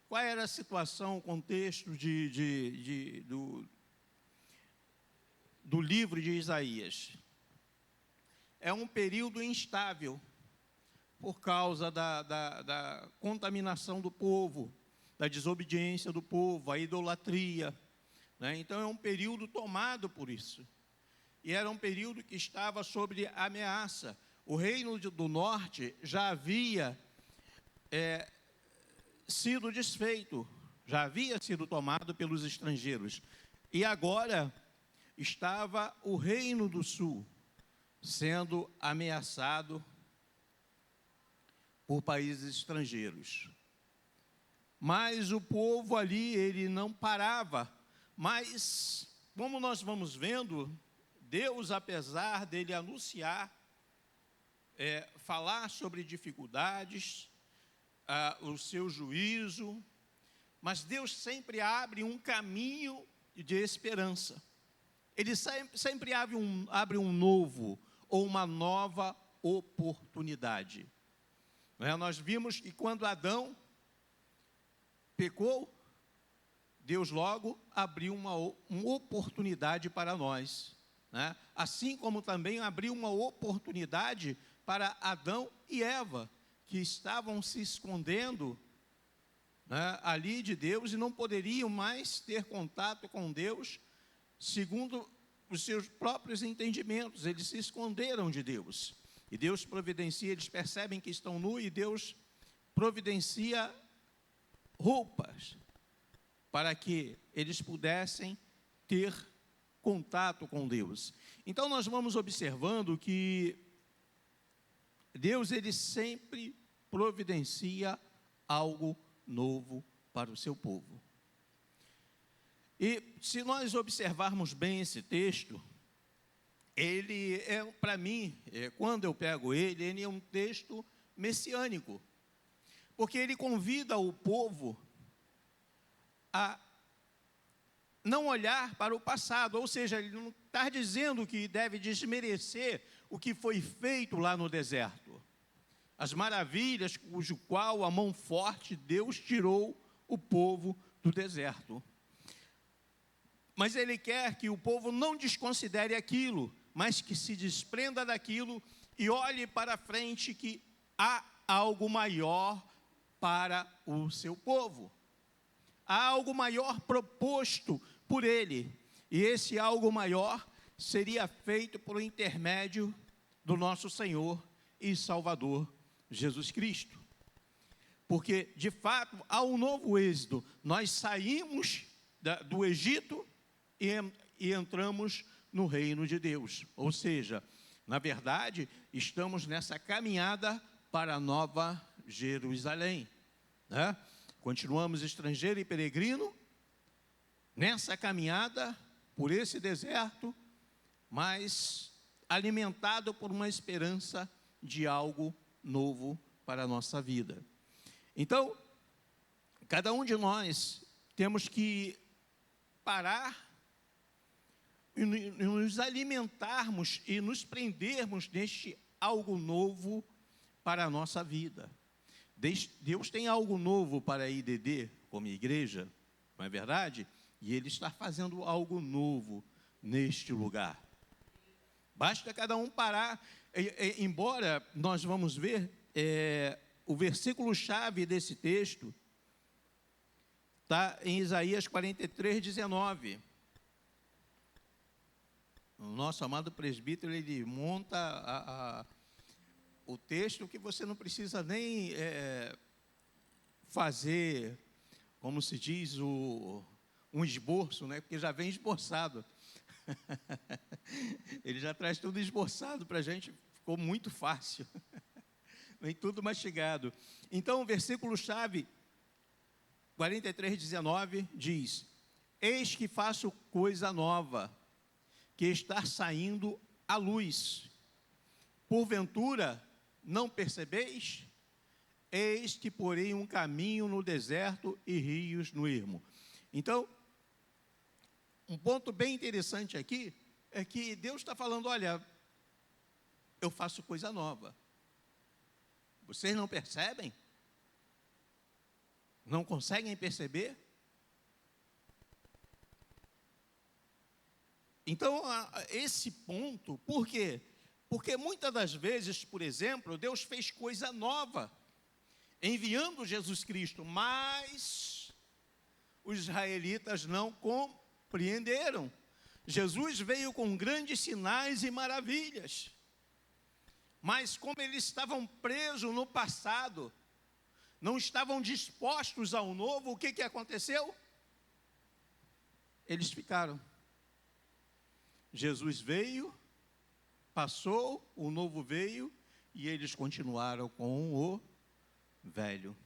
Speaker 7: Qual era a situação, o contexto do livro de Isaías? É um período instável, por causa da contaminação do povo, da desobediência do povo, a idolatria, né? Então é um período tomado por isso. E era um período que estava sob ameaça. O reino do norte já havia sido desfeito, já havia sido tomado pelos estrangeiros. E agora estava o reino do sul sendo ameaçado por países estrangeiros. Mas o povo ali, ele não parava. Mas, como nós vamos vendo, Deus, apesar dele anunciar, falar sobre dificuldades, o seu juízo, mas Deus sempre abre um caminho de esperança. Ele sempre abre um novo ou uma nova oportunidade. Nós vimos que quando Adão pecou, Deus logo abriu uma oportunidade para nós, né? Assim como também abriu uma oportunidade para Adão e Eva, que estavam se escondendo, né, ali de Deus e não poderiam mais ter contato com Deus, segundo os seus próprios entendimentos. Eles se esconderam de Deus. E Deus providencia, eles percebem que estão nus, e Deus providencia roupas para que eles pudessem ter contato com Deus. Então nós vamos observando que Deus, ele sempre providencia algo novo para o seu povo. E se nós observarmos bem esse texto, ele para mim, quando eu pego ele é um texto messiânico, porque ele convida o povo a não olhar para o passado, ou seja, ele não está dizendo que deve desmerecer o que foi feito lá no deserto. As maravilhas cujo qual a mão forte Deus tirou o povo do deserto. Mas ele quer que o povo não desconsidere aquilo, mas que se desprenda daquilo e olhe para frente, que há algo maior para o seu povo. Há algo maior proposto por ele. E esse algo maior seria feito por intermédio do nosso Senhor e Salvador Jesus Cristo. Porque, de fato, há um novo êxodo. Nós saímos do Egito e entramos no reino de Deus. Ou seja, na verdade, estamos nessa caminhada para a Nova Jerusalém, né? Continuamos estrangeiro e peregrino nessa caminhada por esse deserto, mas alimentado por uma esperança de algo novo para a nossa vida. Então, cada um de nós temos que parar e nos alimentarmos e nos prendermos neste algo novo para a nossa vida. Deus tem algo novo para a IDD, como igreja, não é verdade? E Ele está fazendo algo novo neste lugar. Basta cada um parar, embora nós vamos ver o versículo-chave desse texto, está em Isaías 43, 19. O nosso amado presbítero, ele monta o texto que você não precisa nem fazer, como se diz, um esboço, né? Porque já vem esboçado. Ele já traz tudo esboçado para a gente, ficou muito fácil. Vem tudo mastigado. Então, o versículo-chave 43, 19 diz: Eis que faço coisa nova, que está saindo à luz. Porventura, não percebeis? Eis que porei um caminho no deserto e rios no ermo. Então, um ponto bem interessante aqui é que Deus está falando, olha, eu faço coisa nova. Vocês não percebem? Não conseguem perceber? Então, esse ponto, por quê? Porque muitas das vezes, por exemplo, Deus fez coisa nova, enviando Jesus Cristo, mas os israelitas não compreenderam. Jesus veio com grandes sinais e maravilhas, mas como eles estavam presos no passado, não estavam dispostos ao novo, o que aconteceu? Eles ficaram. Jesus veio, passou, o novo veio, e eles continuaram com o velho.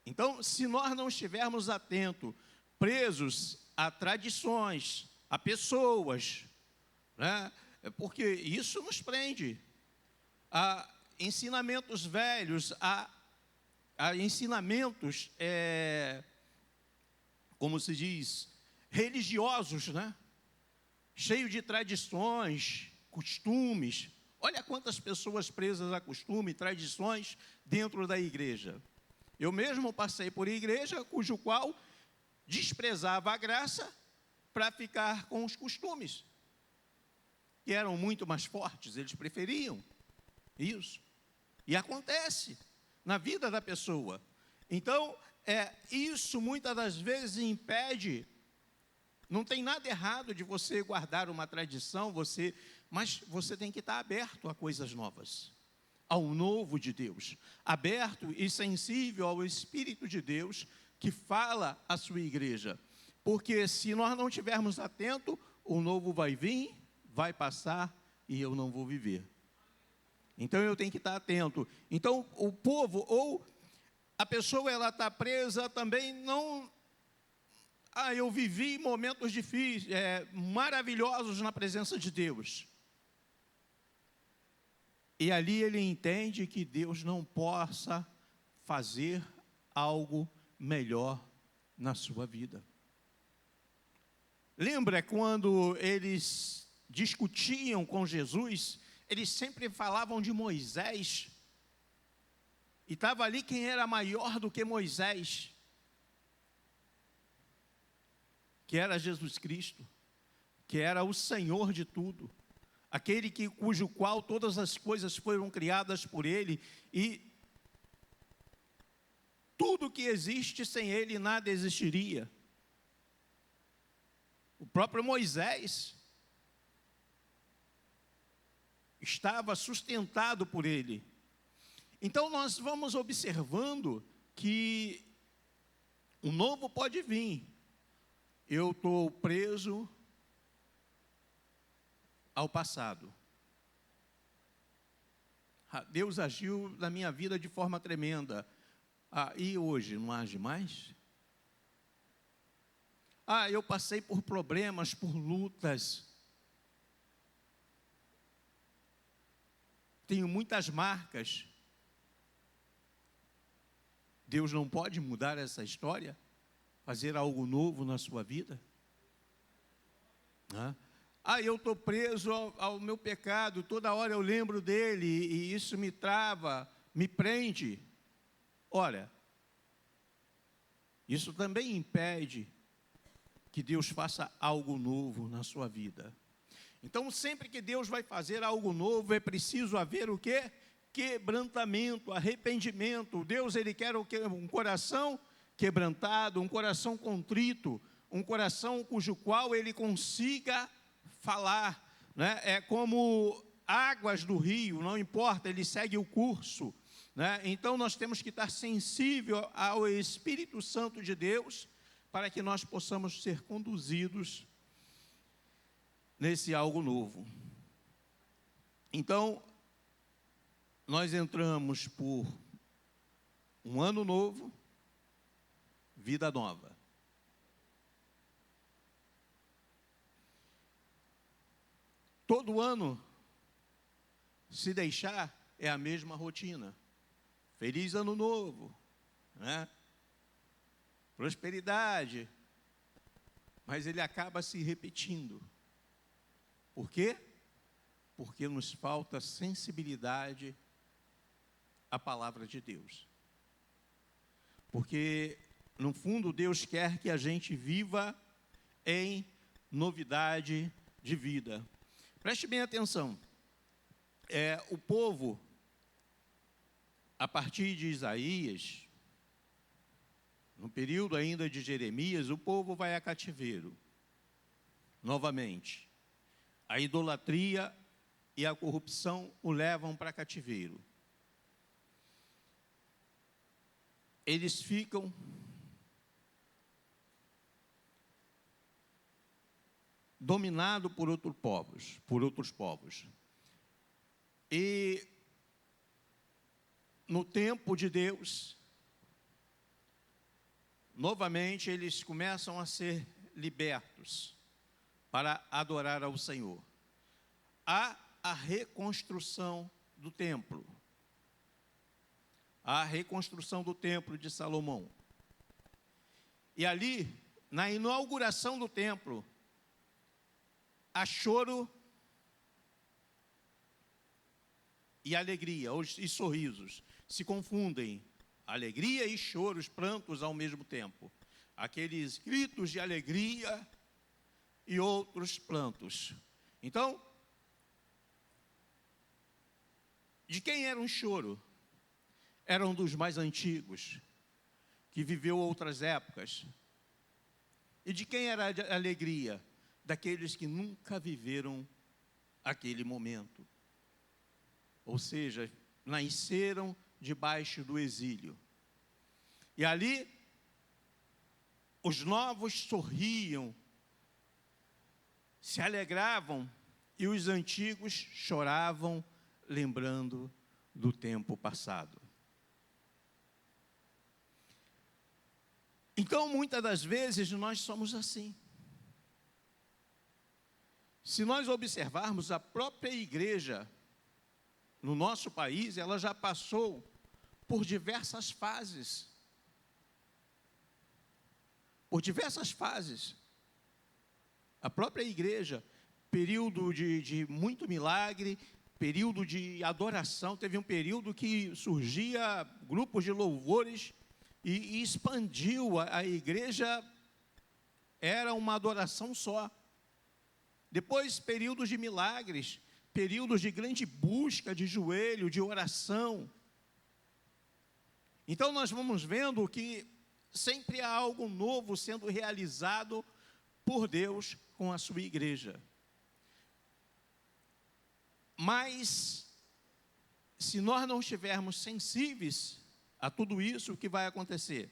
Speaker 7: Então, se nós não estivermos atentos, presos a tradições, a pessoas, né? Porque isso nos prende a ensinamentos velhos, a ensinamentos, como se diz, religiosos, né? Cheio de tradições, costumes. Olha quantas pessoas presas a costume e tradições dentro da igreja. Eu mesmo passei por igreja cujo qual desprezava a graça para ficar com os costumes, que eram muito mais fortes, eles preferiam isso. E acontece na vida da pessoa. Então, isso muitas das vezes impede. Não tem nada errado de você guardar uma tradição, mas você tem que estar aberto a coisas novas, ao novo de Deus, aberto e sensível ao Espírito de Deus que fala à sua igreja. Porque se nós não estivermos atentos, o novo vai vir, vai passar e eu não vou viver. Então eu tenho que estar atento. Então o povo, ou a pessoa, ela está presa também, não... eu vivi momentos difíceis, maravilhosos na presença de Deus. E ali ele entende que Deus não possa fazer algo melhor na sua vida. Lembra quando eles discutiam com Jesus, eles sempre falavam de Moisés. E estava ali quem era maior do que Moisés, que era Jesus Cristo, que era o Senhor de tudo, aquele cujo qual todas as coisas foram criadas por Ele, e tudo que existe sem Ele nada existiria. O próprio Moisés estava sustentado por Ele. Então nós vamos observando que o novo pode vir. Eu estou preso ao passado. Deus agiu na minha vida de forma tremenda. E hoje não age mais? Eu passei por problemas, por lutas. Tenho muitas marcas. Deus não pode mudar essa história? Fazer algo novo na sua vida? Eu estou preso ao meu pecado, toda hora eu lembro dele e isso me trava, me prende. Olha, isso também impede que Deus faça algo novo na sua vida. Então, sempre que Deus vai fazer algo novo, é preciso haver o quê? Quebrantamento, arrependimento. Deus, Ele quer o quê? Um coração quebrantado, um coração contrito, um coração cujo qual Ele consiga falar, né? É como águas do rio, não importa, Ele segue o curso, né? Então, nós temos que estar sensível ao Espírito Santo de Deus, para que nós possamos ser conduzidos nesse algo novo. Então, nós entramos por um ano novo, vida nova. Todo ano, se deixar, é a mesma rotina. Feliz ano novo, né? Prosperidade, mas ele acaba se repetindo. Por quê? Porque nos falta sensibilidade à palavra de Deus. Porque, no fundo, Deus quer que a gente viva em novidade de vida. Preste bem atenção. O povo, a partir de Isaías, no período ainda de Jeremias, o povo vai a cativeiro, novamente. A idolatria e a corrupção o levam para cativeiro. Eles ficam dominados por outros povos. E no tempo de Deus, novamente eles começam a ser libertos para adorar ao Senhor. Há a reconstrução do templo. A reconstrução do templo de Salomão. E ali, na inauguração do templo, há choro e alegria, e sorrisos. Se confundem. Alegria e choros, prantos ao mesmo tempo. Aqueles gritos de alegria e outros prantos. Então, de quem era um choro? Eram dos mais antigos, que viveu outras épocas. E de quem era a alegria? Daqueles que nunca viveram aquele momento. Ou seja, nasceram debaixo do exílio. E ali, os novos sorriam, se alegravam, e os antigos choravam, lembrando do tempo passado. Então, muitas das vezes, nós somos assim. Se nós observarmos a própria igreja no nosso país, ela já passou por diversas fases. Por diversas fases. a própria igreja, período de muito milagre, período de adoração. Teve um período que surgia grupos de louvores e expandiu. A igreja era uma adoração só. Depois, períodos de milagres, períodos de grande busca, de joelho, de oração. Então, nós vamos vendo que sempre há algo novo sendo realizado por Deus com a sua igreja. Mas, se nós não estivermos sensíveis a tudo isso, o que vai acontecer?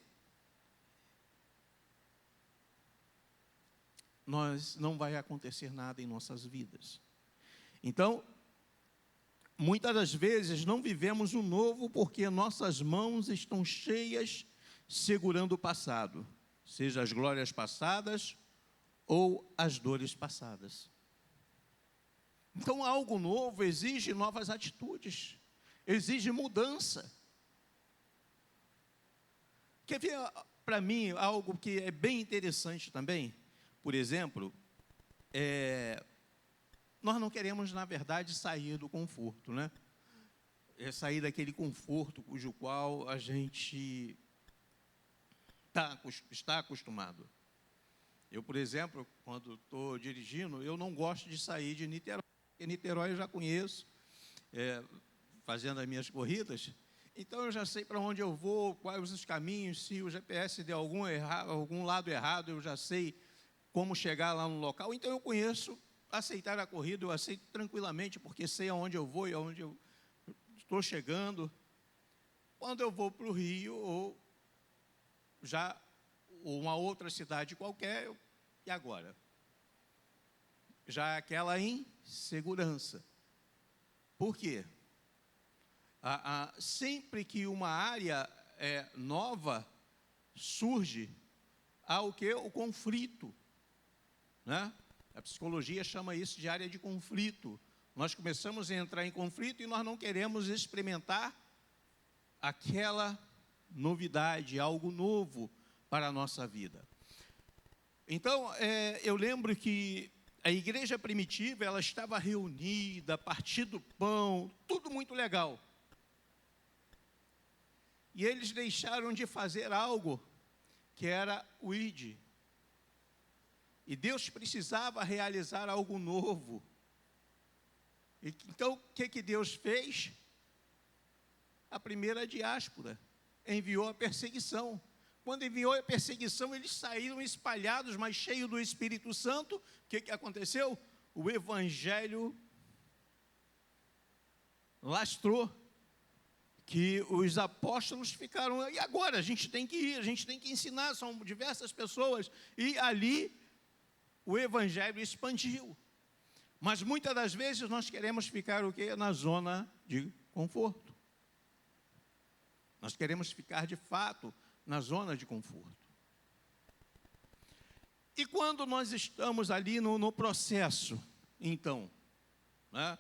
Speaker 7: Não vai acontecer nada em nossas vidas. Então, muitas das vezes não vivemos o novo porque nossas mãos estão cheias segurando o passado, seja as glórias passadas ou as dores passadas. Então, algo novo exige novas atitudes, exige mudança. Quer ver, para mim, algo que é bem interessante também? Por exemplo, nós não queremos, na verdade, sair do conforto, né? Sair daquele conforto cujo qual a gente está acostumado. Eu, por exemplo, quando estou dirigindo, eu não gosto de sair de Niterói, porque Niterói eu já conheço, fazendo as minhas corridas, então eu já sei para onde eu vou, quais os caminhos, se o GPS der algum lado errado, eu já sei como chegar lá no local. Então eu conheço, aceitar a corrida, eu aceito tranquilamente, porque sei aonde eu vou e aonde eu estou chegando. Quando eu vou para o Rio, ou uma outra cidade qualquer, e agora? Já aquela insegurança. Por quê? Sempre que uma área nova surge, há o quê? O conflito, né? A psicologia chama isso de área de conflito. Nós começamos a entrar em conflito e nós não queremos experimentar aquela novidade, algo novo para a nossa vida. Então, eu lembro que a igreja primitiva, ela estava reunida, partindo pão, tudo muito legal. E eles deixaram de fazer algo que era o ID. E Deus precisava realizar algo novo. Então, o que Deus fez? A primeira diáspora enviou a perseguição. Quando enviou a perseguição, eles saíram espalhados, mas cheios do Espírito Santo. O que aconteceu? O evangelho lastrou, que os apóstolos ficaram, e agora? A gente tem que ir, a gente tem que ensinar, são diversas pessoas, e ali o evangelho expandiu. Mas muitas das vezes nós queremos ficar o quê? Na zona de conforto. Nós queremos ficar de fato na zona de conforto. E quando nós estamos ali no processo, então, né,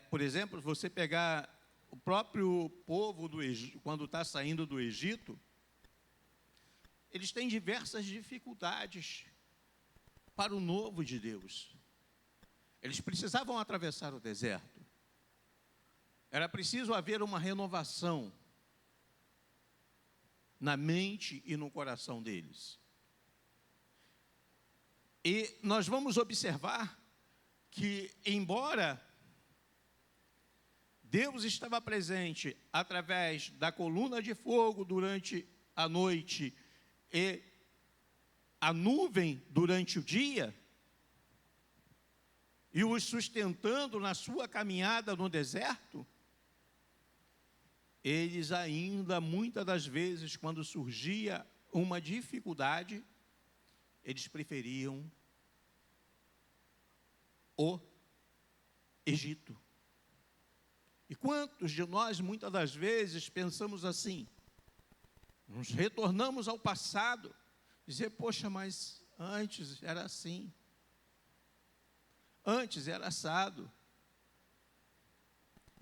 Speaker 7: por exemplo, você pegar o próprio povo do Egito, quando está saindo do Egito, eles têm diversas dificuldades para o novo de Deus. Eles precisavam atravessar o deserto. Era preciso haver uma renovação na mente e no coração deles. E nós vamos observar que, embora Deus estava presente através da coluna de fogo durante a noite e a nuvem durante o dia, e os sustentando na sua caminhada no deserto, eles ainda, muitas das vezes, quando surgia uma dificuldade, eles preferiam o Egito. E quantos de nós, muitas das vezes, pensamos assim, nos retornamos ao passado, dizer, poxa, mas antes era assim, antes era assado.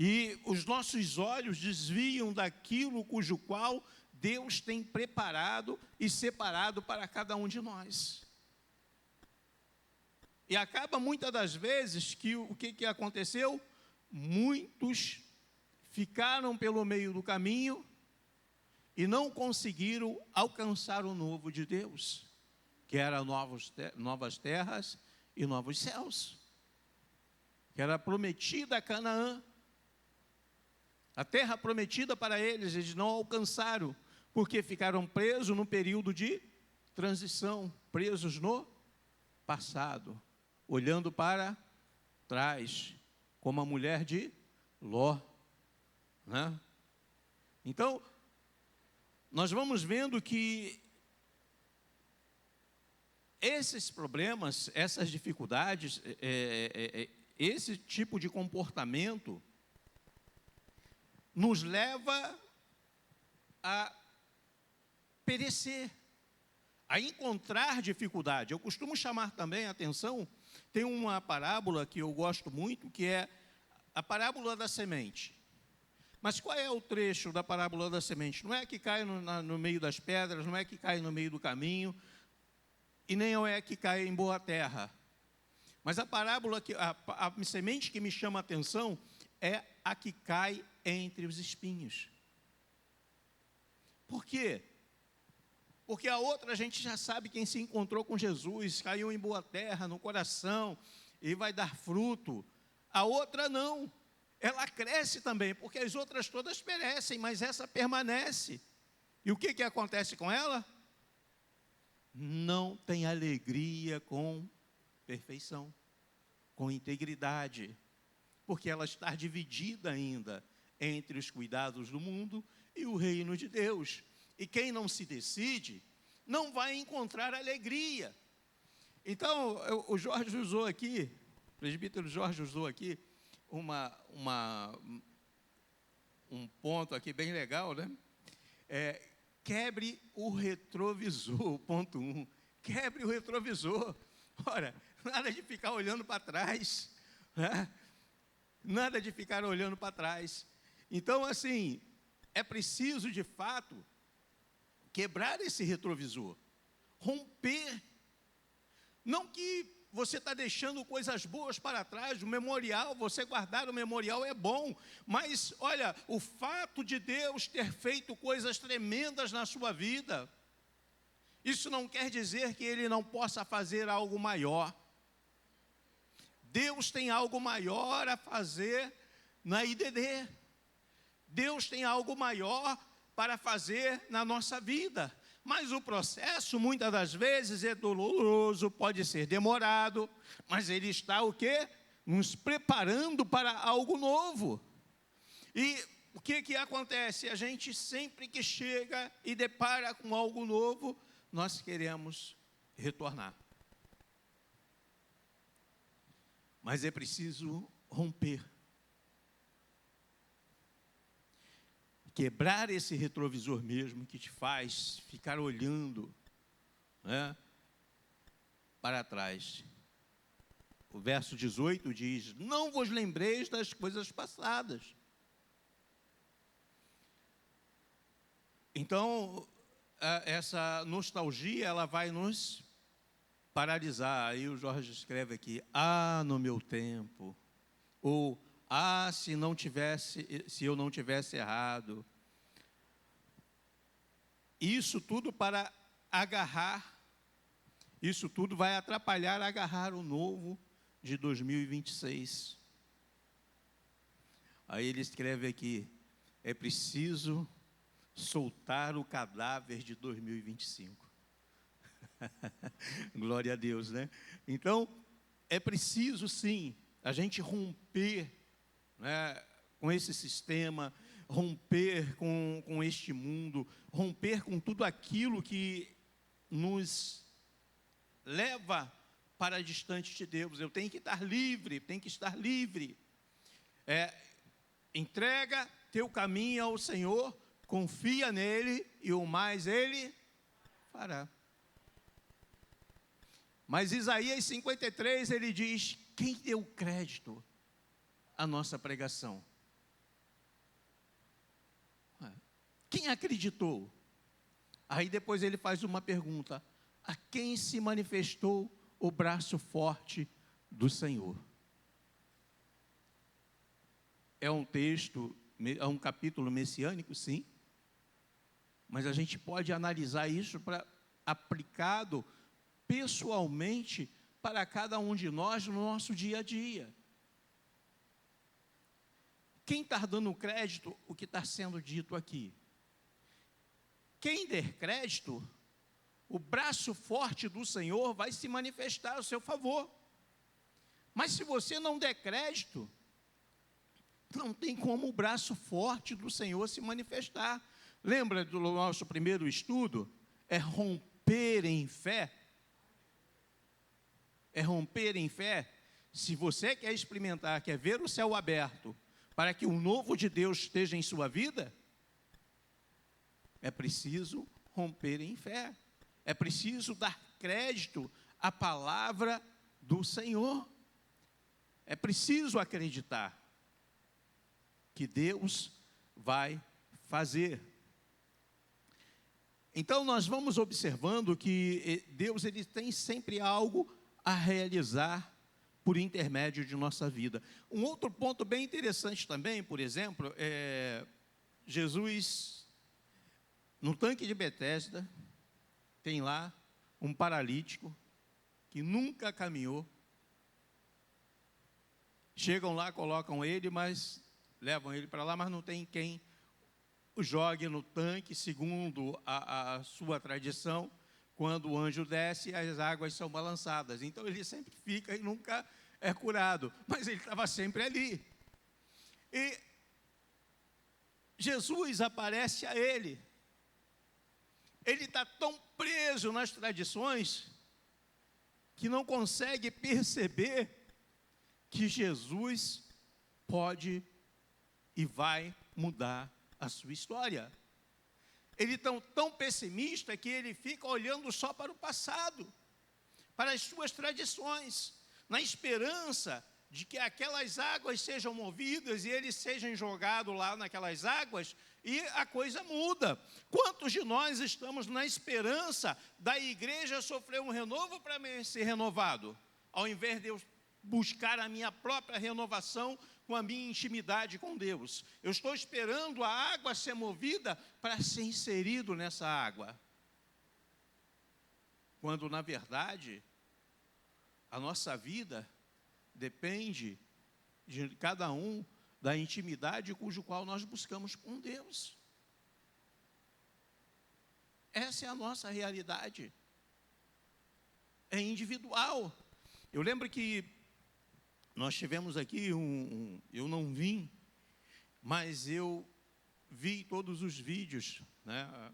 Speaker 7: E os nossos olhos desviam daquilo cujo qual Deus tem preparado e separado para cada um de nós. E acaba muitas das vezes que o que aconteceu? Muitos ficaram pelo meio do caminho e não conseguiram alcançar o novo de Deus, que era novas terras e novos céus, que era prometida a Canaã. A terra prometida para eles, eles não alcançaram, porque ficaram presos no período de transição, presos no passado, olhando para trás, como a mulher de Ló, né? Então, nós vamos vendo que esses problemas, essas dificuldades, esse tipo de comportamento nos leva a perecer, a encontrar dificuldade. Eu costumo chamar também a atenção, tem uma parábola que eu gosto muito, que é a parábola da semente. Mas qual é o trecho da parábola da semente? Não é que cai no meio das pedras, não é que cai no meio do caminho, e nem é que cai em boa terra. Mas a parábola, a semente que me chama a atenção é a que cai entre os espinhos. Por quê? Porque a outra a gente já sabe, quem se encontrou com Jesus, caiu em boa terra, no coração, e vai dar fruto. A outra não. Ela cresce também, porque as outras todas perecem, mas essa permanece. E o que acontece com ela? Não tem alegria com perfeição, com integridade, porque ela está dividida ainda entre os cuidados do mundo e o reino de Deus. E quem não se decide, não vai encontrar alegria. Então, o Jorge usou aqui, o presbítero Jorge usou aqui, um ponto aqui bem legal, né? Quebre o retrovisor, ponto 1. Quebre o retrovisor. Ora, nada de ficar olhando para trás, né? Nada de ficar olhando para trás. Então, assim, é preciso, de fato, quebrar esse retrovisor, romper. Não que você está deixando coisas boas para trás, o memorial, você guardar o memorial é bom, mas, olha, o fato de Deus ter feito coisas tremendas na sua vida, isso não quer dizer que Ele não possa fazer algo maior. Deus tem algo maior a fazer na IDD. Deus tem algo maior para fazer na nossa vida. Mas o processo, muitas das vezes, é doloroso, pode ser demorado, mas ele está o quê? Nos preparando para algo novo. E o que acontece? A gente sempre que chega e depara com algo novo, nós queremos retornar. Mas é preciso romper. Quebrar esse retrovisor mesmo que te faz ficar olhando, né, para trás. O verso 18 diz: não vos lembreis das coisas passadas. Então, essa nostalgia, ela vai nos paralisar. Aí o Jorge escreve aqui: no meu tempo, ou se eu não tivesse errado. Isso tudo para agarrar, isso tudo vai atrapalhar agarrar o novo de 2026. Aí ele escreve aqui: é preciso soltar o cadáver de 2025. Glória a Deus, né? Então, é preciso sim a gente romper, né, com esse sistema, romper com este mundo, romper com tudo aquilo que nos leva para distante de Deus. Eu tenho que estar livre, entrega teu caminho ao Senhor, confia nele e o mais ele fará. Mas Isaías 53, ele diz: quem deu crédito à nossa pregação? Quem acreditou? Aí depois ele faz uma pergunta: a quem se manifestou o braço forte do Senhor. É um texto, é um capítulo messiânico, sim, mas a gente pode analisar isso aplicado pessoalmente para cada um de nós no nosso dia a dia. Quem está dando crédito o que está sendo dito aqui? Quem der crédito, o braço forte do Senhor vai se manifestar a seu favor. Mas se você não der crédito, não tem como o braço forte do Senhor se manifestar. Lembra do nosso primeiro estudo? É romper em fé. É romper em fé. Se você quer experimentar, quer ver o céu aberto, para que o novo de Deus esteja em sua vida, é preciso romper em fé. É preciso dar crédito à palavra do Senhor. É preciso acreditar que Deus vai fazer. Então nós vamos observando que Deus ele tem sempre algo a realizar por intermédio de nossa vida. Um outro ponto bem interessante também, por exemplo, Jesus, no tanque de Betesda, tem lá um paralítico que nunca caminhou. Chegam lá, colocam ele, mas levam ele para lá, mas não tem quem o jogue no tanque, segundo a sua tradição. Quando o anjo desce, as águas são balançadas. Então ele sempre fica e nunca é curado. Mas ele estava sempre ali. E Jesus aparece a ele. Ele está tão preso nas tradições que não consegue perceber que Jesus pode e vai mudar a sua história. Ele está tão pessimista que ele fica olhando só para o passado, para as suas tradições, na esperança de que aquelas águas sejam movidas e ele seja jogado lá naquelas águas e a coisa muda. Quantos de nós estamos na esperança da igreja sofrer um renovo para ser renovado, ao invés de eu buscar a minha própria renovação com a minha intimidade com Deus? Eu estou esperando a água ser movida para ser inserido nessa água. Quando, na verdade, a nossa vida depende de cada um da intimidade cujo qual nós buscamos com Deus. Essa é a nossa realidade. É individual. Eu lembro que nós tivemos aqui eu não vim, mas eu vi todos os vídeos, né,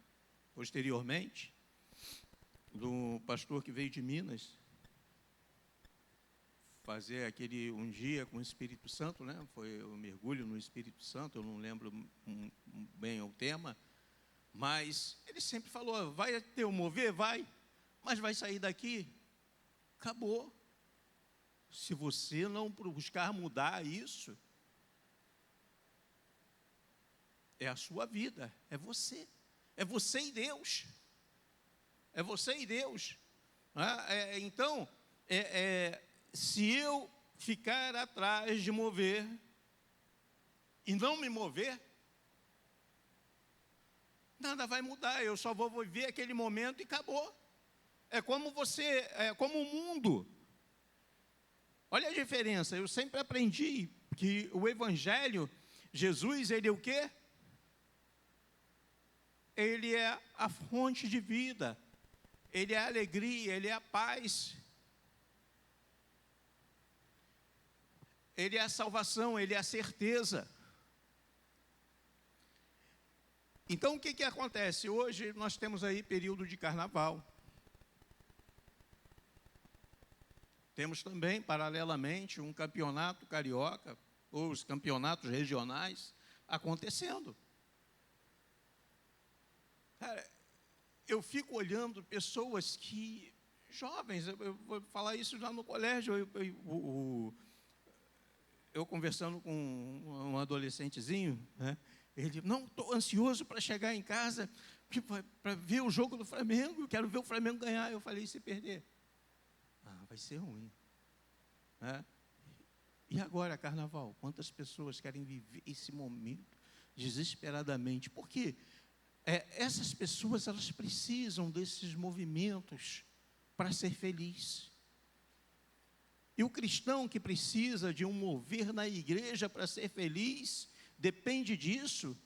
Speaker 7: posteriormente, do pastor que veio de Minas, fazer aquele um dia com o Espírito Santo, né, foi o mergulho no Espírito Santo, eu não lembro bem o tema, mas ele sempre falou, vai ter um mover? Vai, mas vai sair daqui, acabou. Se você não buscar mudar isso, é a sua vida, é você e Deus, é você e Deus. Então, se eu ficar atrás de mover e não me mover, nada vai mudar, eu só vou viver aquele momento e acabou. É como o mundo. Olha a diferença, eu sempre aprendi que o Evangelho, Jesus, ele é o quê? Ele é a fonte de vida, ele é a alegria, ele é a paz, ele é a salvação, ele é a certeza. Então, o que acontece? Hoje nós temos aí período de carnaval. Temos também, paralelamente, um campeonato carioca, ou os campeonatos regionais, acontecendo. Cara, eu fico olhando pessoas que, jovens, eu vou falar isso já no colégio, eu conversando com um adolescentezinho, né, ele, não, estou ansioso para chegar em casa, para ver o jogo do Flamengo, eu quero ver o Flamengo ganhar. Eu falei, e se perder? Vai ser ruim. né? E agora, carnaval, quantas pessoas querem viver esse momento desesperadamente? Por quê? Essas pessoas, elas precisam desses movimentos para ser feliz. E o cristão que precisa de um mover na igreja para ser feliz, depende disso,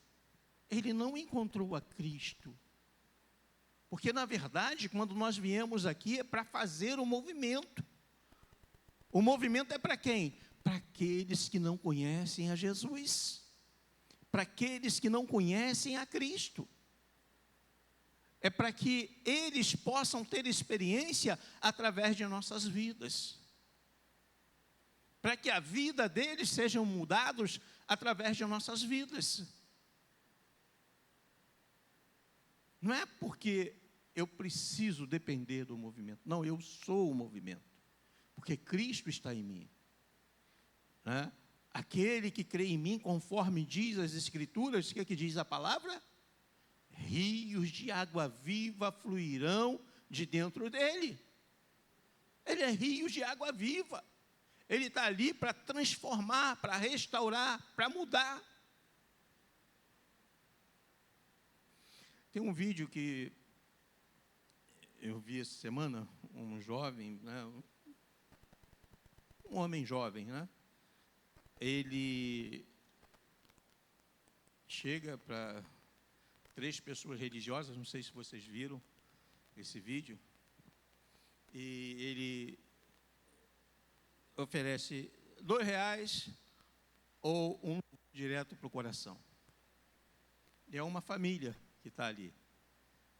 Speaker 7: ele não encontrou a Cristo. Porque, na verdade, quando nós viemos aqui, é para fazer o movimento. O movimento é para quem? Para aqueles que não conhecem a Jesus. Para aqueles que não conhecem a Cristo. É para que eles possam ter experiência através de nossas vidas. Para que a vida deles sejam mudados através de nossas vidas. Não é porque eu preciso depender do movimento. Não, eu sou o movimento. Porque Cristo está em mim. Né? Aquele que crê em mim, conforme diz as Escrituras, o que diz a palavra? Rios de água viva fluirão de dentro dele. Ele é rios de água viva. Ele está ali para transformar, para restaurar, para mudar. Tem um vídeo que eu vi essa semana, um jovem, né, um homem jovem, né? Ele chega para 3 pessoas religiosas, não sei se vocês viram esse vídeo, e ele oferece R$2 ou um direto para o coração. E é uma família que está ali.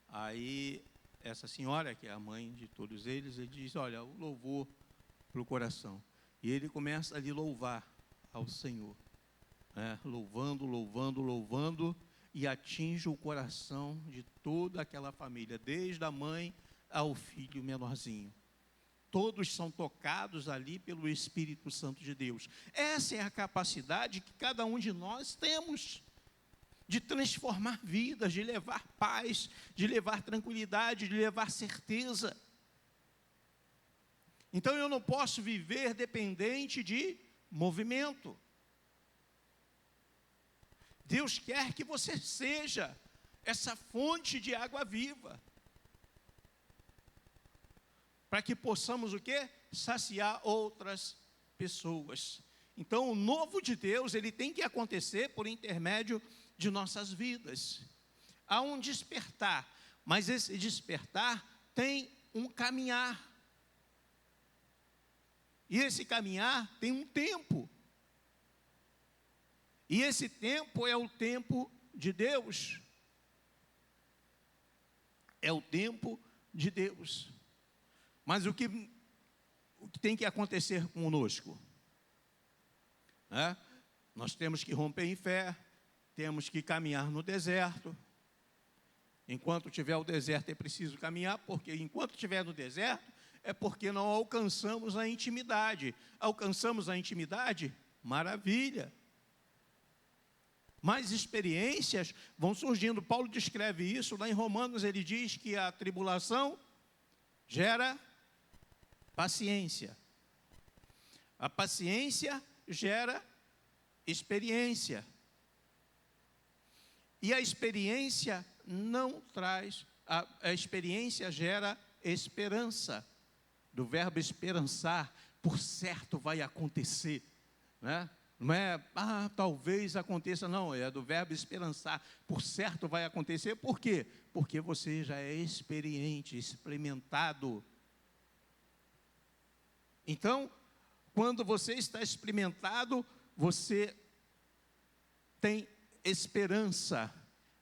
Speaker 7: Aí, essa senhora, que é a mãe de todos eles, ele diz, olha, o louvor para o coração. E ele começa ali a louvar ao Senhor. Né? Louvando, louvando, louvando, e atinge o coração de toda aquela família, desde a mãe ao filho menorzinho. Todos são tocados ali pelo Espírito Santo de Deus. Essa é a capacidade que cada um de nós temos de transformar vidas, de levar paz, de levar tranquilidade, de levar certeza. Então eu não posso viver dependente de movimento. Deus quer que você seja essa fonte de água viva. Para que possamos o quê? Saciar outras pessoas. Então, o novo de Deus, ele tem que acontecer por intermédio de nossas vidas. Há um despertar, mas esse despertar tem um caminhar. E esse caminhar tem um tempo. E esse tempo é o tempo de Deus. É o tempo de Deus. Mas o que tem que acontecer conosco? Nós temos que romper em fé, temos que caminhar no deserto. Enquanto tiver o deserto é preciso caminhar, porque enquanto estiver no deserto, é porque não alcançamos a intimidade. Alcançamos a intimidade? Maravilha. Mais experiências vão surgindo. Paulo descreve isso, lá em Romanos ele diz que a tribulação gera paciência. A paciência gera experiência. E a experiência não traz, a experiência gera esperança. Do verbo esperançar, por certo vai acontecer, né? Não é, talvez aconteça, não, é do verbo esperançar, por certo vai acontecer. Por quê? Porque você já é experiente, experimentado. Então, quando você está experimentado, você tem esperança.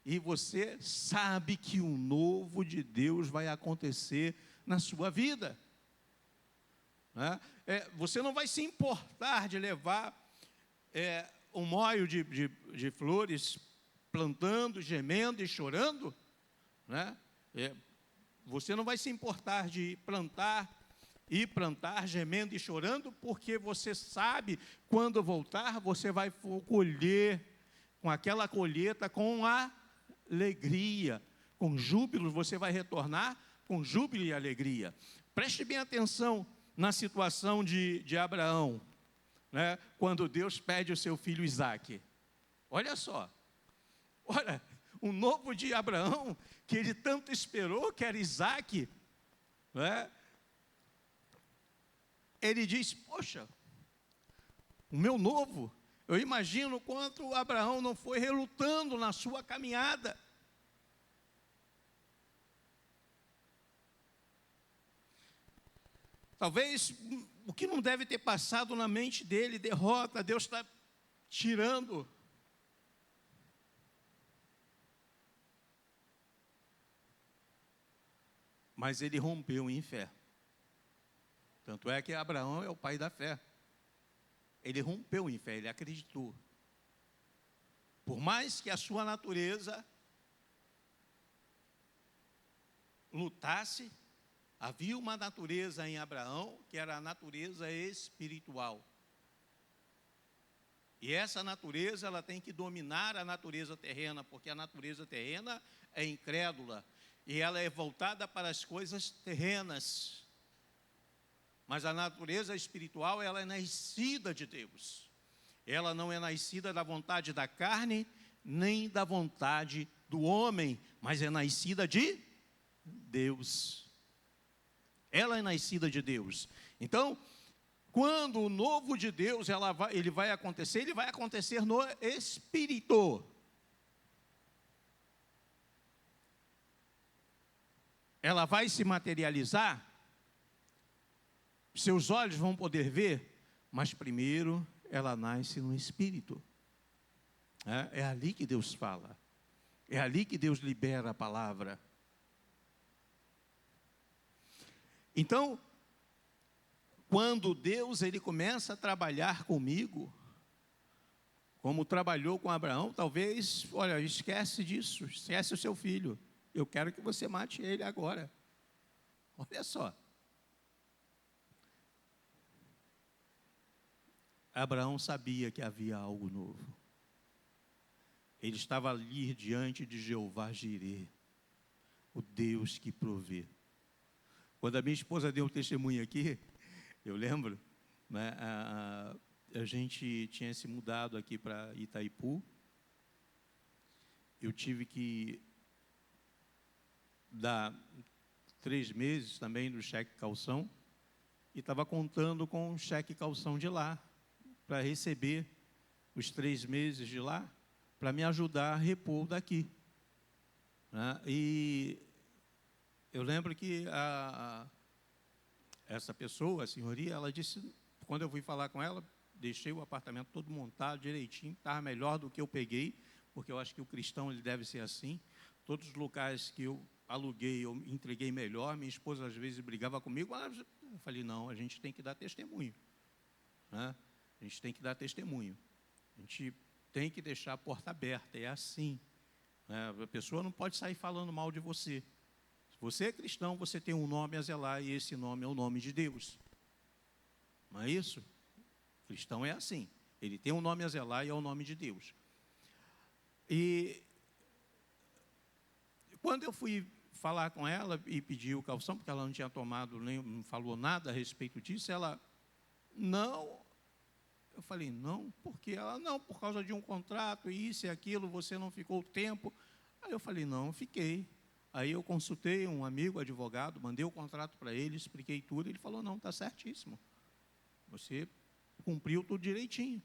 Speaker 7: E você sabe que o novo de Deus vai acontecer na sua vida. Né? Você não vai se importar de levar um moio de flores, plantando, gemendo e chorando. Né? Você não vai se importar de plantar, gemendo e chorando, porque você sabe, quando voltar, você vai colher com aquela colheita, com alegria, com júbilo, você vai retornar com júbilo e alegria. Preste bem atenção na situação de Abraão, né? Quando Deus pede o seu filho Isaque. Olha só, olha, o novo de Abraão, que ele tanto esperou, que era Isaque, né? Ele diz, poxa, o meu novo, eu imagino quanto Abraão não foi relutando na sua caminhada. Talvez o que não deve ter passado na mente dele, derrota, Deus está tirando. Mas ele rompeu em fé. Tanto é que Abraão é o pai da fé. Ele rompeu em fé, ele acreditou. Por mais que a sua natureza lutasse, havia uma natureza em Abraão, que era a natureza espiritual. E essa natureza, ela tem que dominar a natureza terrena, porque a natureza terrena é incrédula, e ela é voltada para as coisas terrenas. Mas a natureza espiritual, ela é nascida de Deus. Ela não é nascida da vontade da carne, nem da vontade do homem, mas é nascida de Deus. Ela é nascida de Deus. Então, quando o novo de Deus ele vai acontecer no Espírito. Ela vai se materializar, seus olhos vão poder ver, mas primeiro ela nasce no Espírito. É ali que Deus fala, é ali que Deus libera a palavra. Então, quando Deus ele começa a trabalhar comigo, como trabalhou com Abraão, talvez, olha, esquece disso, esquece o seu filho. Eu quero que você mate ele agora. Olha só. Abraão sabia que havia algo novo. Ele estava ali diante de Jeová Jirê, o Deus que provê. Quando a minha esposa deu um testemunho aqui, eu lembro, né, a gente tinha se mudado aqui para Itaipu. Eu tive que dar 3 meses também do cheque calção e estava contando com o cheque calção de lá, para receber os 3 meses de lá, para me ajudar a repor daqui. Né? E eu lembro que essa pessoa, a senhoria, ela disse, quando eu fui falar com ela, deixei o apartamento todo montado direitinho, estava melhor do que eu peguei, porque eu acho que o cristão ele deve ser assim. Todos os locais que eu aluguei, eu entreguei melhor. Minha esposa às vezes brigava comigo, mas eu falei, não, a gente tem que dar testemunho. Né? A gente tem que dar testemunho. A gente tem que deixar a porta aberta, é assim. Né? A pessoa não pode sair falando mal de você. Se você é cristão, você tem um nome a zelar, e esse nome é o nome de Deus. Não é isso? O cristão é assim. Ele tem um nome a zelar e é o nome de Deus. E quando eu fui falar com ela e pedir o calção, porque ela não tinha tomado, nem não falou nada a respeito disso, ela, não. Eu falei, não, porque ela, não, por causa de um contrato, isso e aquilo, você não ficou tempo. Aí eu falei, não, fiquei. Aí eu consultei um amigo, advogado, mandei o contrato para ele, expliquei tudo, ele falou, não, está certíssimo. Você cumpriu tudo direitinho.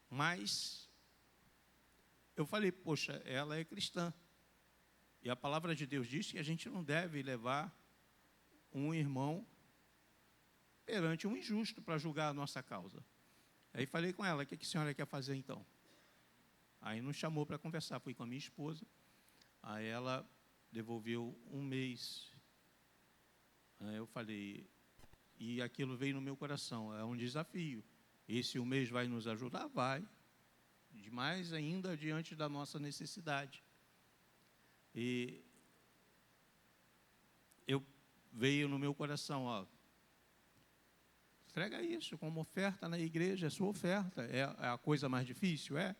Speaker 7: Mas eu falei, poxa, ela é cristã. E a palavra de Deus diz que a gente não deve levar um irmão perante um injusto para julgar a nossa causa. Aí falei com ela, o que a senhora quer fazer então? Aí nos chamou para conversar, fui com a minha esposa. Aí ela devolveu 1 mês. Aí eu falei, e aquilo veio no meu coração, é um desafio. Esse 1 mês vai nos ajudar? Vai. Demais ainda diante da nossa necessidade. E veio no meu coração, ó, entrega isso como oferta na igreja, é sua oferta. É a coisa mais difícil? É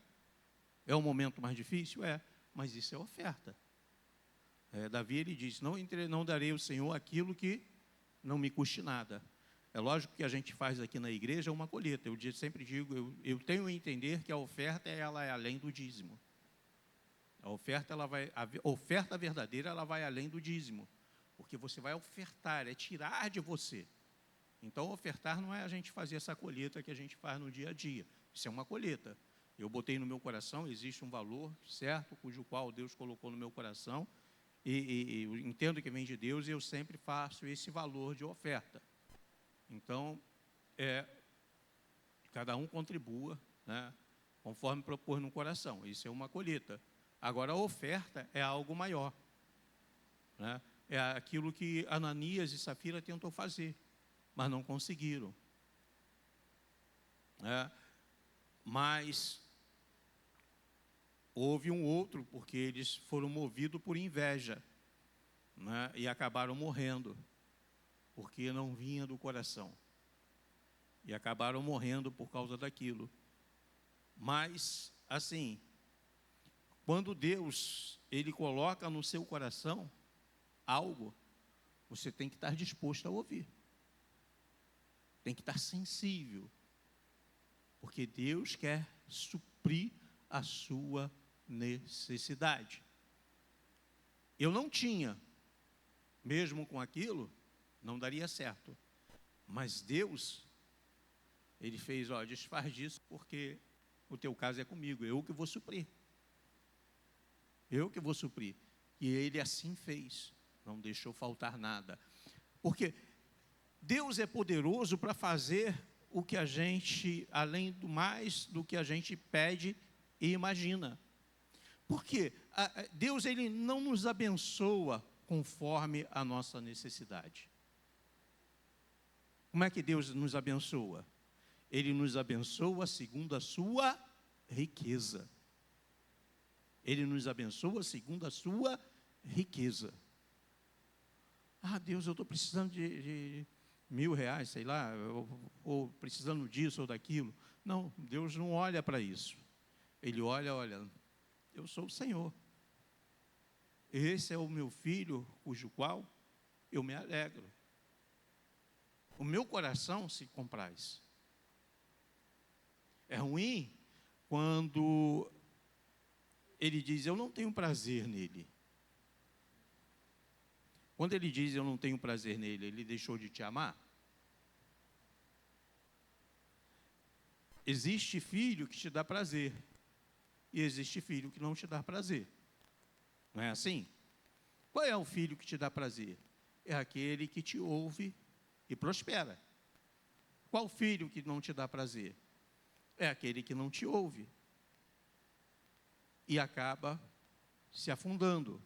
Speaker 7: o momento mais difícil? É, mas isso é oferta. Davi, ele diz, não darei ao Senhor aquilo que não me custe nada. É lógico que a gente faz aqui na igreja uma colheita. Eu sempre digo, eu tenho a entender que a oferta ela é além do dízimo. A oferta verdadeira ela vai além do dízimo, porque você vai ofertar, é tirar de você. Então, ofertar não é a gente fazer essa colheita que a gente faz no dia a dia. Isso é uma colheita. Eu botei no meu coração, existe um valor certo, cujo qual Deus colocou no meu coração, e eu entendo que vem de Deus, e eu sempre faço esse valor de oferta. Então, cada um contribua, né, conforme propôs no coração. Isso é uma colheita. Agora, a oferta é algo maior, né? É aquilo que Ananias e Safira tentou fazer, mas não conseguiram. Mas houve um outro, porque eles foram movidos por inveja, né? E acabaram morrendo, porque não vinha do coração. E acabaram morrendo por causa daquilo. Mas, assim, quando Deus, Ele coloca no seu coração algo, você tem que estar disposto a ouvir. Tem que estar sensível. Porque Deus quer suprir a sua necessidade. Eu não tinha, mesmo com aquilo, não daria certo. Mas Deus, Ele fez, desfaz disso, porque o teu caso é comigo, eu que vou suprir. Eu que vou suprir. E Ele assim fez, não deixou faltar nada. Porque Deus é poderoso para fazer o que a gente, além do mais do que a gente pede e imagina. Porque Deus, Ele não nos abençoa conforme a nossa necessidade. Como é que Deus nos abençoa? Ele nos abençoa segundo a sua riqueza. Ele nos abençoa segundo a sua riqueza. Deus, eu estou precisando de R$1.000, sei lá, ou precisando disso ou daquilo. Não, Deus não olha para isso. Ele olha, eu sou o Senhor. Esse é o meu filho, cujo qual eu me alegro. O meu coração se compraz. É ruim quando ele diz, eu não tenho prazer nele. Quando ele diz, eu não tenho prazer nele, ele deixou de te amar? Existe filho que te dá prazer. E existe filho que não te dá prazer. Não é assim? Qual é o filho que te dá prazer? É aquele que te ouve e prospera. Qual filho que não te dá prazer? É aquele que não te ouve e acaba se afundando.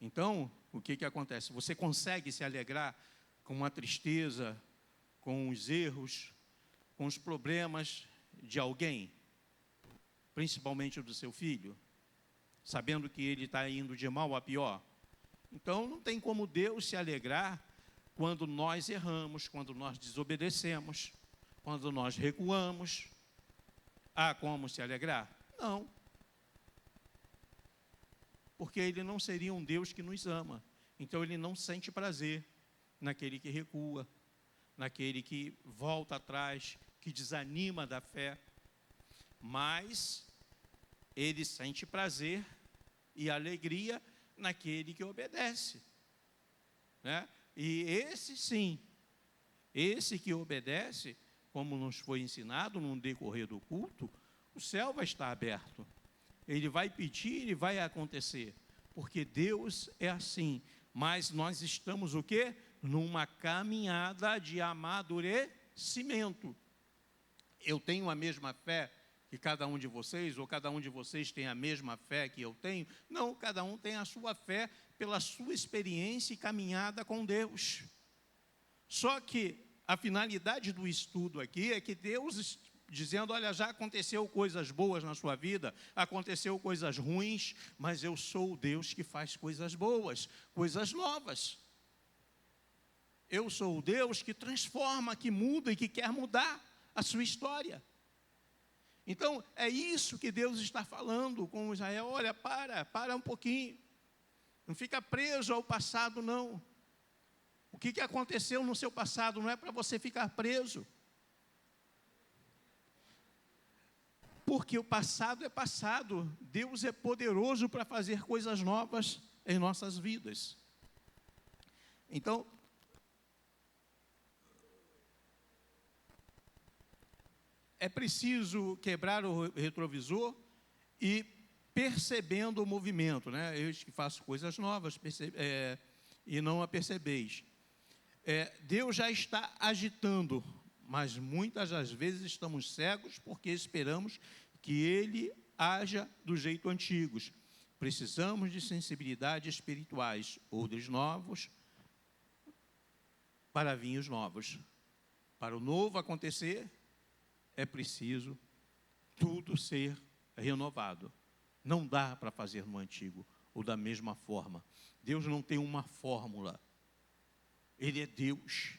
Speaker 7: Então, o que acontece? Você consegue se alegrar com a tristeza, com os erros, com os problemas de alguém, principalmente do seu filho, sabendo que ele está indo de mal a pior? Então, não tem como Deus se alegrar quando nós erramos, quando nós desobedecemos, quando nós recuamos. Há como se alegrar? Não. Porque Ele não seria um Deus que nos ama. Então, Ele não sente prazer naquele que recua, naquele que volta atrás, que desanima da fé. Mas Ele sente prazer e alegria naquele que obedece, né? E esse sim, esse que obedece, como nos foi ensinado no decorrer do culto, o céu vai estar aberto. Ele vai pedir e vai acontecer, porque Deus é assim. Mas nós estamos o quê? Numa caminhada de amadurecimento. Eu tenho a mesma fé que cada um de vocês, ou cada um de vocês tem a mesma fé que eu tenho? Não, cada um tem a sua fé pela sua experiência e caminhada com Deus. Só que a finalidade do estudo aqui é que Deus, dizendo, olha, já aconteceu coisas boas na sua vida, aconteceu coisas ruins, mas eu sou o Deus que faz coisas boas, coisas novas. Eu sou o Deus que transforma, que muda e que quer mudar a sua história. Então, é isso que Deus está falando com Israel. Olha, para um pouquinho. Não fica preso ao passado, não. O que aconteceu no seu passado não é para você ficar preso. Porque o passado é passado. Deus é poderoso para fazer coisas novas em nossas vidas. Então, é preciso quebrar o retrovisor e percebendo o movimento, né? Eu que faço coisas novas e não a percebeis. Deus já está agitando, mas muitas das vezes estamos cegos porque esperamos que Ele haja do jeito antigo. Precisamos de sensibilidades espirituais, odres novos, para vinhos novos. Para o novo acontecer, é preciso tudo ser renovado. Não dá para fazer no antigo, ou da mesma forma. Deus não tem uma fórmula. Ele é Deus.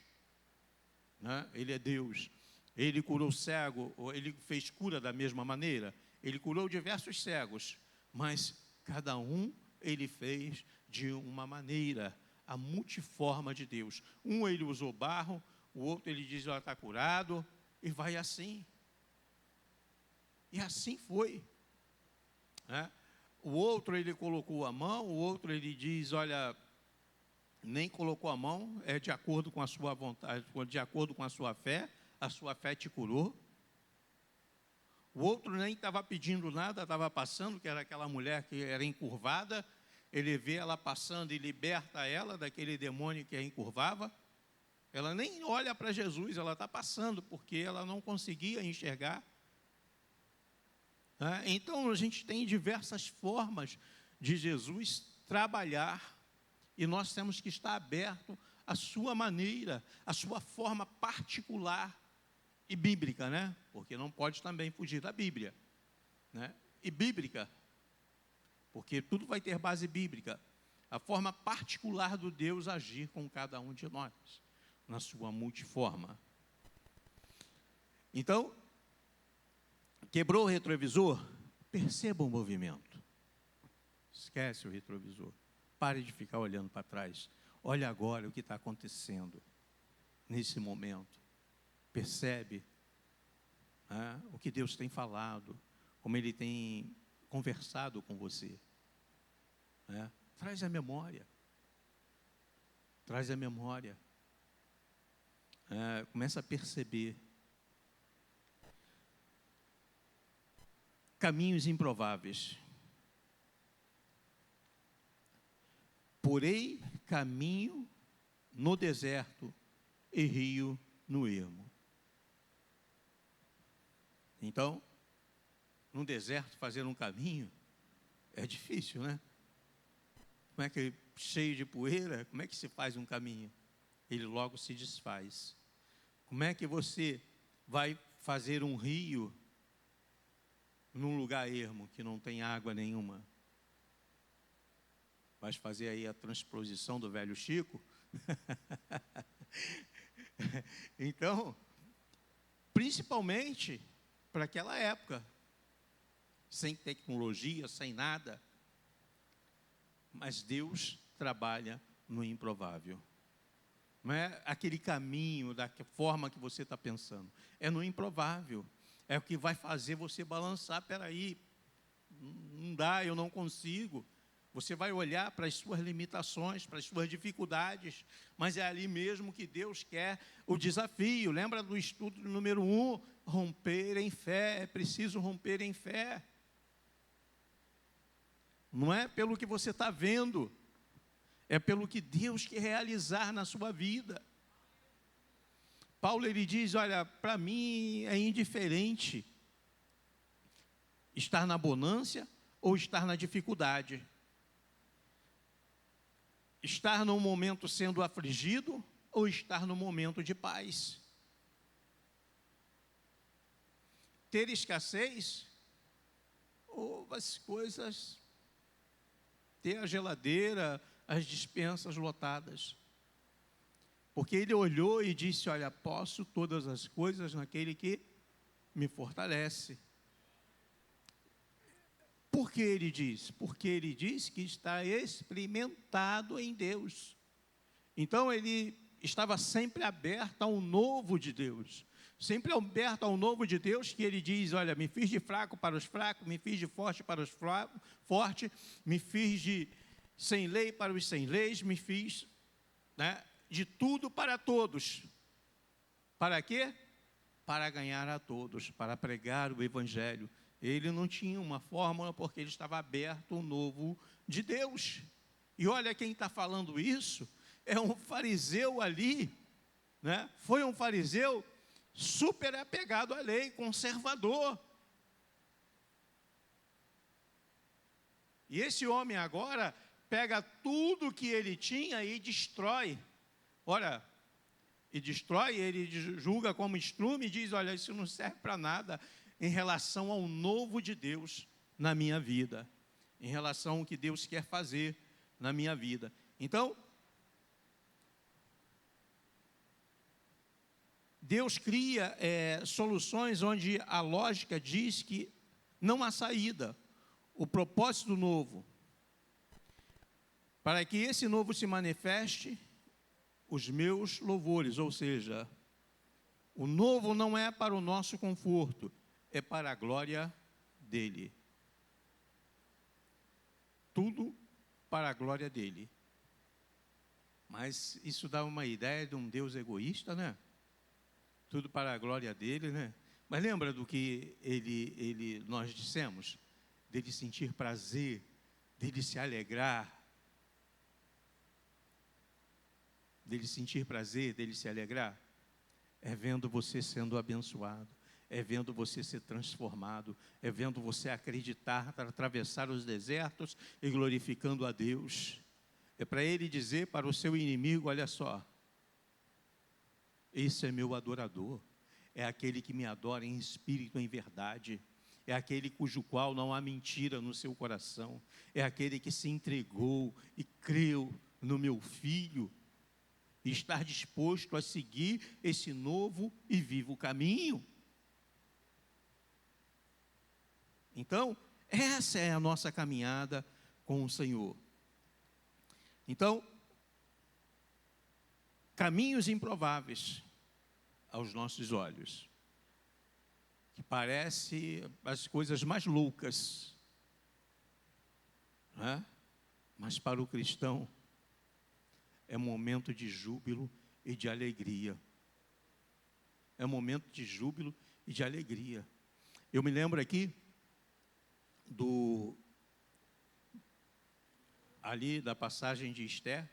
Speaker 7: Né? Ele é Deus. Ele curou o cego, ou ele fez cura da mesma maneira. Ele curou diversos cegos, mas cada um ele fez de uma maneira, a multiforma de Deus. Um ele usou barro, o outro ele diz, ela está curado, e vai assim. E assim foi. Né? O outro ele colocou a mão, o outro ele diz, olha, nem colocou a mão, é de acordo com a sua vontade, de acordo com a sua fé te curou. O outro nem estava pedindo nada, estava passando, que era aquela mulher que era encurvada, ele vê ela passando e liberta ela daquele demônio que a encurvava. Ela nem olha para Jesus, ela está passando, porque ela não conseguia enxergar. Então, a gente tem diversas formas de Jesus trabalhar, e nós temos que estar aberto à sua maneira, à sua forma particular e bíblica, né? Porque não pode também fugir da Bíblia, né? E bíblica, porque tudo vai ter base bíblica. A forma particular do Deus agir com cada um de nós, na sua multiforma. Então, quebrou o retrovisor? Perceba o movimento. Esquece o retrovisor. Pare de ficar olhando para trás. Olha agora o que está acontecendo nesse momento. Percebe o que Deus tem falado, como Ele tem conversado com você. Traz a memória. Traz a memória. Começa a perceber. Caminhos improváveis. Porém, caminho no deserto e rio no ermo. Então, no deserto, fazer um caminho é difícil, né? Como é que, cheio de poeira, como é que se faz um caminho? Ele logo se desfaz. Como é que você vai fazer um rio num lugar ermo, que não tem água nenhuma? Vai fazer aí a transposição do velho Chico? Então, principalmente para aquela época, sem tecnologia, sem nada, mas Deus trabalha no improvável. Não é aquele caminho, da forma que você está pensando, é no improvável, é o que vai fazer você balançar. Peraí, não dá, eu não consigo. Você vai olhar para as suas limitações, para as suas dificuldades, mas é ali mesmo que Deus quer o desafio. Lembra do estudo número 1? Romper em fé, é preciso romper em fé. Não é pelo que você está vendo, é pelo que Deus quer realizar na sua vida. Paulo ele diz, olha, para mim é indiferente estar na bonança ou estar na dificuldade. Estar num momento sendo afligido ou estar no momento de paz. Ter escassez ou as coisas, ter a geladeira, as despensas lotadas. Porque ele olhou e disse, olha, posso todas as coisas naquele que me fortalece. Por que ele diz? Porque ele diz que está experimentado em Deus. Então, ele estava sempre aberta ao novo de Deus. Sempre aberta ao novo de Deus, que ele diz, olha, me fiz de fraco para os fracos, me fiz de forte para os fortes, me fiz de sem lei para os sem leis, me fiz, né, de tudo para todos. Para quê? Para ganhar a todos, para pregar o evangelho. Ele não tinha uma fórmula, porque ele estava aberto ao novo de Deus. E olha quem está falando isso, é um fariseu ali, né? Foi um fariseu super apegado à lei, conservador. E esse homem agora pega tudo que ele tinha e destrói. Olha, e destrói, ele julga como estrume e diz, olha, isso não serve para nada em relação ao novo de Deus na minha vida, em relação ao que Deus quer fazer na minha vida. Então, Deus cria soluções onde a lógica diz que não há saída. O propósito novo, para que esse novo se manifeste, os meus louvores, ou seja, o novo não é para o nosso conforto, é para a glória dele. Tudo para a glória dele. Mas isso dá uma ideia de um Deus egoísta, né? Tudo para a glória dele, né? Mas lembra do que nós dissemos? Dele sentir prazer, dele se alegrar. Dele sentir prazer, dele se alegrar. É vendo você sendo abençoado. É vendo você ser transformado. É vendo você acreditar, atravessar os desertos e glorificando a Deus. É para ele dizer para o seu inimigo, olha só, esse é meu adorador, é aquele que me adora em espírito, em verdade, é aquele cujo qual não há mentira no seu coração, é aquele que se entregou e creu no meu Filho, e está disposto a seguir esse novo e vivo caminho. Então, essa é a nossa caminhada com o Senhor. Então, caminhos improváveis aos nossos olhos, que parece as coisas mais loucas, né? Mas para o cristão é momento de júbilo e de alegria. É momento de júbilo e de alegria. Eu me lembro aqui ali da passagem de Esther,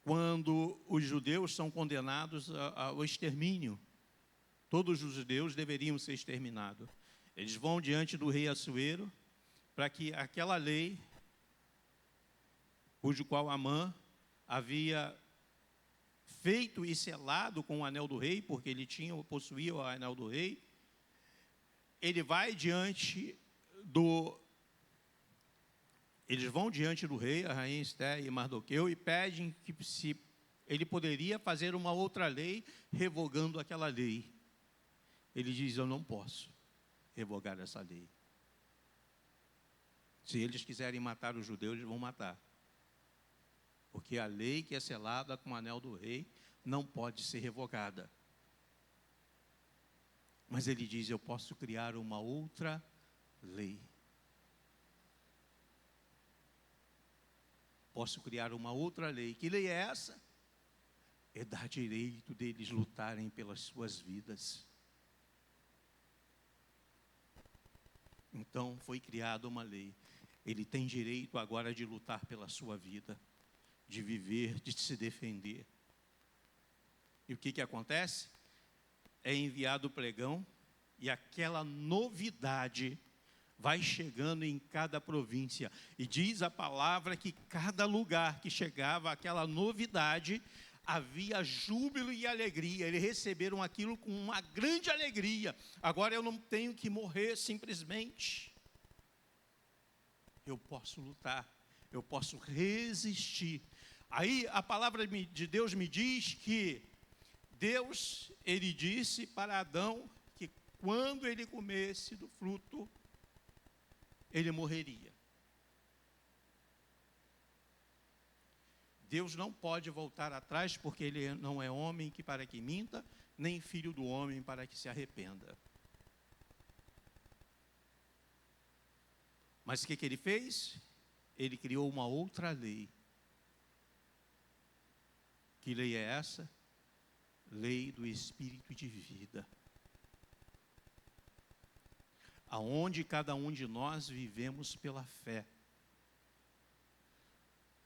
Speaker 7: quando os judeus são condenados ao extermínio. Todos os judeus deveriam ser exterminados. Eles vão diante do rei Assuero para que aquela lei, cujo qual Amã havia feito e selado com o anel do rei, porque ele possuía o anel do rei, ele vai diante eles vão diante do rei, a rainha Esther e Mardoqueu, e pedem que se ele poderia fazer uma outra lei, revogando aquela lei. Ele diz, eu não posso revogar essa lei. Se eles quiserem matar os judeus, eles vão matar. Porque a lei que é selada com o anel do rei não pode ser revogada. Mas ele diz, eu posso criar uma outra lei. Posso criar uma outra lei. Que lei é essa? É dar direito deles lutarem pelas suas vidas. Então foi criada uma lei. Ele tem direito agora de lutar pela sua vida, de viver, de se defender. E o que acontece? É enviado o pregão e aquela novidade vai chegando em cada província. E diz a palavra que cada lugar que chegava aquela novidade, havia júbilo e alegria. Eles receberam aquilo com uma grande alegria. Agora eu não tenho que morrer simplesmente. Eu posso lutar, eu posso resistir. Aí a palavra de Deus me diz que Deus, ele disse para Adão que quando ele comesse do fruto, ele morreria. Deus não pode voltar atrás, porque Ele não é homem que para que minta, nem filho do homem para que se arrependa. Mas o que Ele fez? Ele criou uma outra lei. Que lei é essa? Lei do Espírito de vida. Aonde cada um de nós vivemos pela fé.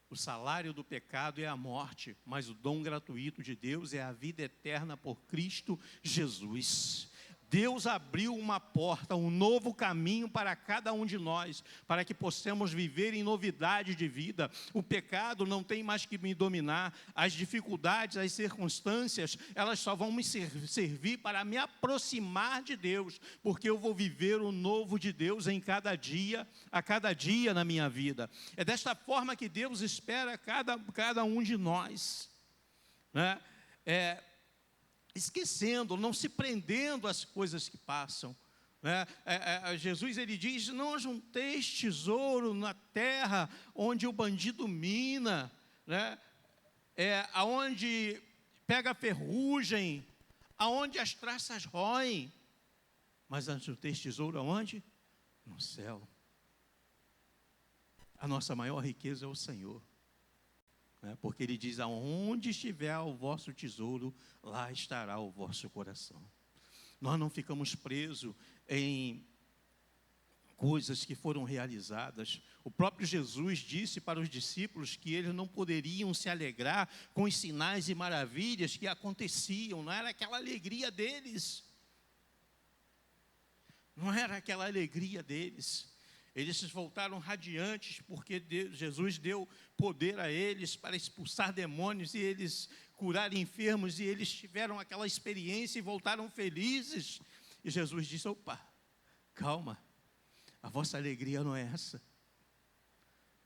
Speaker 7: O salário do pecado é a morte, mas o dom gratuito de Deus é a vida eterna por Cristo Jesus. Deus abriu uma porta, um novo caminho para cada um de nós, para que possamos viver em novidade de vida. O pecado não tem mais que me dominar, as dificuldades, as circunstâncias, elas só vão me servir para me aproximar de Deus, porque eu vou viver o novo de Deus em cada dia, a cada dia na minha vida. É desta forma que Deus espera cada um de nós, né? Esquecendo, não se prendendo às coisas que passam, né? Jesus, ele diz, não ajunteis tesouro na terra, onde o bandido mina, né? Aonde pega ferrugem, aonde as traças roem, mas ajunteis tesouro aonde? No céu. A nossa maior riqueza é o Senhor. Porque Ele diz, aonde estiver o vosso tesouro, lá estará o vosso coração. Nós não ficamos presos em coisas que foram realizadas. O próprio Jesus disse para os discípulos que eles não poderiam se alegrar com os sinais e maravilhas que aconteciam, não era aquela alegria deles. Não era aquela alegria deles. Eles se voltaram radiantes porque Jesus deu poder a eles para expulsar demônios e eles curarem enfermos e eles tiveram aquela experiência e voltaram felizes. E Jesus disse, opa, calma, a vossa alegria não é essa,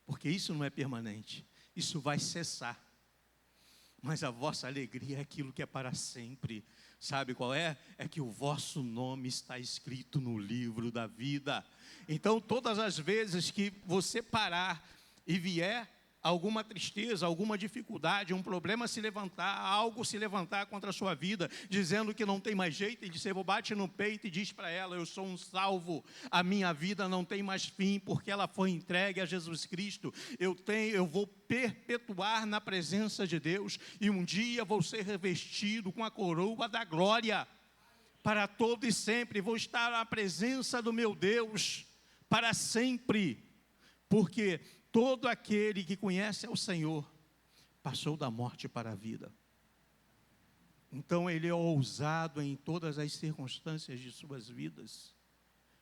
Speaker 7: porque isso não é permanente, isso vai cessar. Mas a vossa alegria é aquilo que é para sempre. Sabe qual é? É que o vosso nome está escrito no livro da vida. Então, todas as vezes que você parar e vier alguma tristeza, alguma dificuldade, um problema se levantar, algo se levantar contra a sua vida, dizendo que não tem mais jeito, e você bate no peito e diz para ela, eu sou um salvo, a minha vida não tem mais fim, porque ela foi entregue a Jesus Cristo, eu vou perpetuar na presença de Deus, e um dia vou ser revestido com a coroa da glória, para todo e sempre, vou estar na presença do meu Deus, para sempre, porque todo aquele que conhece ao Senhor, passou da morte para a vida. Então ele é ousado em todas as circunstâncias de suas vidas.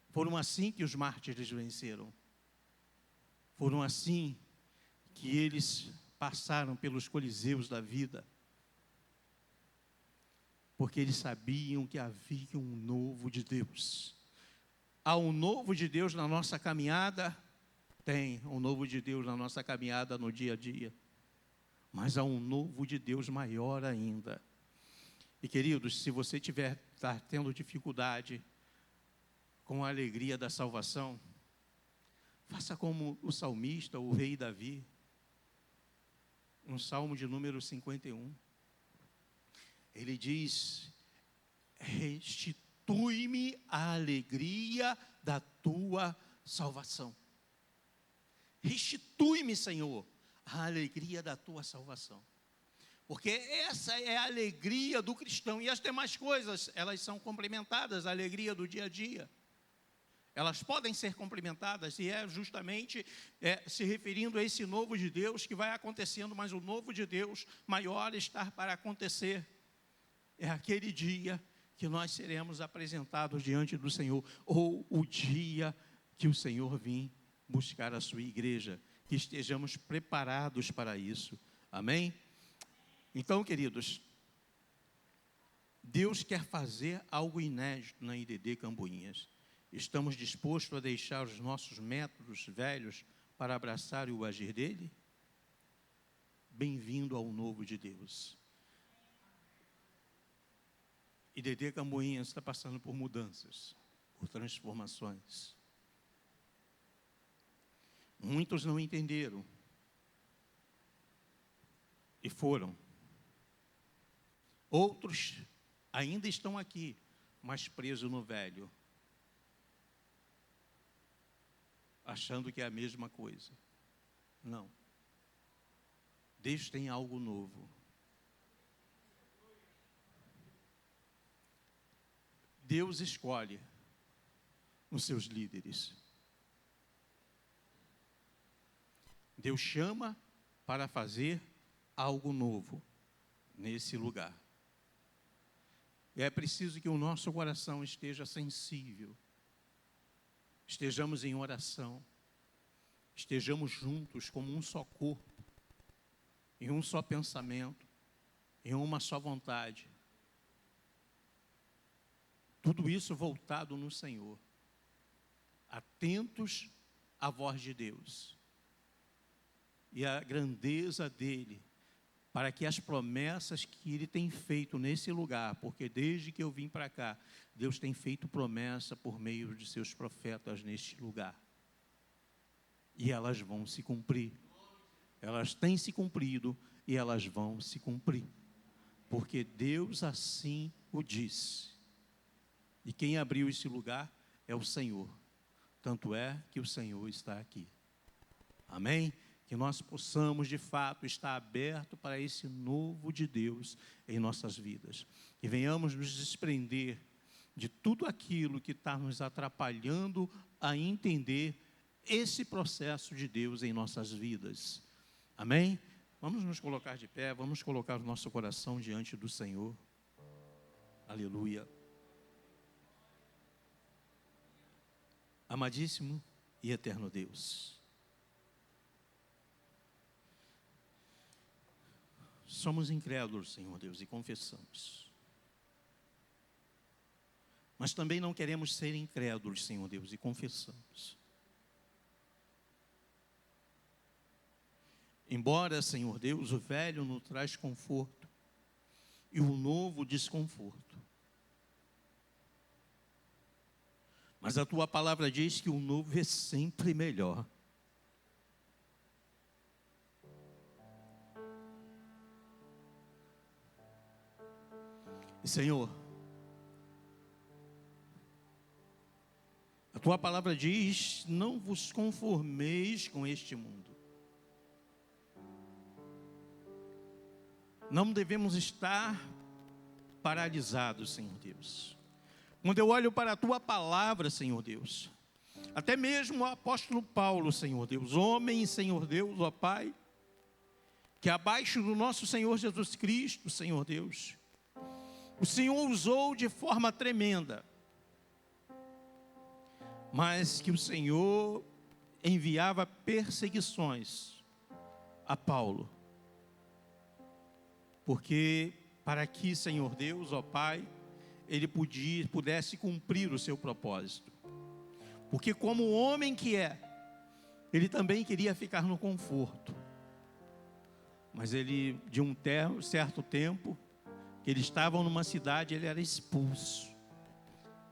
Speaker 7: Foram assim que os mártires venceram. Foram assim que eles passaram pelos coliseus da vida. Porque eles sabiam que havia um novo de Deus. Há um novo de Deus na nossa caminhada. Tem um novo de Deus na nossa caminhada no dia a dia. Mas há um novo de Deus maior ainda. E queridos, se você está tendo dificuldade com a alegria da salvação, faça como o salmista, o rei Davi, no Salmo de número 51. Ele diz, restitui-me a alegria da tua salvação. Restitui-me, Senhor, a alegria da tua salvação. Porque essa é a alegria do cristão. E as demais coisas, elas são complementadas, a alegria do dia a dia. Elas podem ser complementadas, e é justamente se referindo a esse novo de Deus que vai acontecendo, mas o novo de Deus maior está para acontecer. É aquele dia que nós seremos apresentados diante do Senhor, ou o dia que o Senhor vir buscar a sua igreja, que estejamos preparados para isso, amém? Então, queridos, Deus quer fazer algo inédito na IDD Camboinhas. Estamos dispostos a deixar os nossos métodos velhos para abraçar o agir dele? Bem-vindo ao novo de Deus. IDD Camboinhas está passando por mudanças, por transformações. Muitos não entenderam. e foram. Outros ainda estão aqui, mas presos no velho, achando que é a mesma coisa. Não. Deus tem algo novo. Deus escolhe os seus líderes. Deus chama para fazer algo novo nesse lugar. E é preciso que o nosso coração esteja sensível, estejamos em oração, estejamos juntos como um só corpo, em um só pensamento, em uma só vontade. Tudo isso voltado no Senhor, atentos à voz de Deus e à grandeza dEle, para que as promessas que Ele tem feito nesse lugar, porque desde que eu vim para cá, Deus tem feito promessa por meio de seus profetas neste lugar. E elas vão se cumprir. Elas têm se cumprido e elas vão se cumprir. Porque Deus assim o disse. E quem abriu esse lugar é o Senhor. Tanto é que o Senhor está aqui. Amém? Que nós possamos, de fato, estar abertos para esse novo de Deus em nossas vidas. Que venhamos nos desprender de tudo aquilo que está nos atrapalhando a entender esse processo de Deus em nossas vidas. Amém? Vamos nos colocar de pé, vamos colocar o nosso coração diante do Senhor. Aleluia. Amadíssimo e eterno Deus, somos incrédulos, Senhor Deus, e confessamos. Mas também não queremos ser incrédulos, Senhor Deus, e confessamos. Embora, Senhor Deus, o velho nos traz conforto e o novo desconforto. Mas a Tua palavra diz que o novo é sempre melhor. E, Senhor, a Tua palavra diz: não vos conformeis com este mundo. Não devemos estar paralisados, Senhor Deus. Quando eu olho para a Tua palavra, Senhor Deus, até mesmo o apóstolo Paulo, Senhor Deus, homem, Senhor Deus, ó Pai, que abaixo do nosso Senhor Jesus Cristo, Senhor Deus, o Senhor usou de forma tremenda, mas que o Senhor enviava perseguições a Paulo, porque para que, Senhor Deus, ó Pai, ele pudesse cumprir o seu propósito. Porque como homem que é, ele também queria ficar no conforto. Mas ele, de um certo tempo, que eles estavam numa cidade, ele era expulso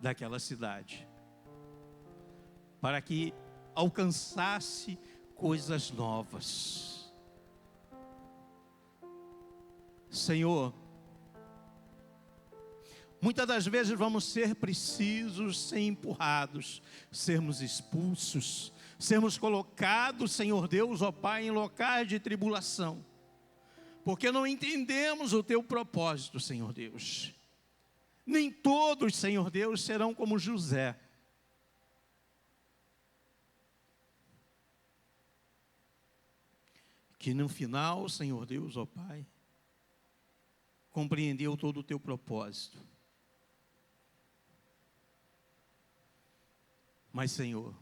Speaker 7: daquela cidade, para que alcançasse coisas novas. Senhor, muitas das vezes vamos ser precisos ser empurrados, sermos expulsos, sermos colocados, Senhor Deus, ó Pai, em locais de tribulação, porque não entendemos o Teu propósito, Senhor Deus. Nem todos, Senhor Deus, serão como José. Que no final, Senhor Deus, ó Pai, compreendeu todo o Teu propósito. Mas, Senhor,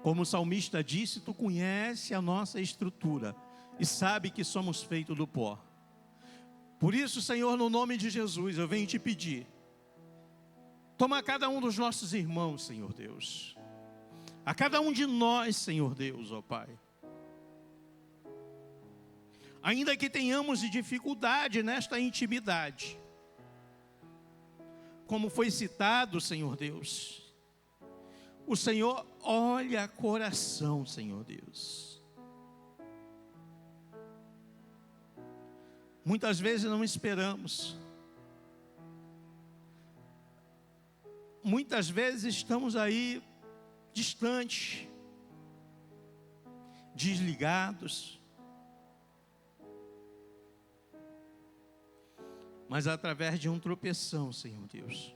Speaker 7: como o salmista disse, Tu conhece a nossa estrutura e sabe que somos feitos do pó. Por isso, Senhor, no nome de Jesus, eu venho Te pedir, toma cada um dos nossos irmãos, Senhor Deus, a cada um de nós, Senhor Deus, ó Pai. Ainda que tenhamos dificuldade nesta intimidade, como foi citado, Senhor Deus, o Senhor olha coração, Senhor Deus. Muitas vezes não esperamos. Muitas vezes estamos aí distantes, desligados. Mas através de um tropeção, Senhor Deus,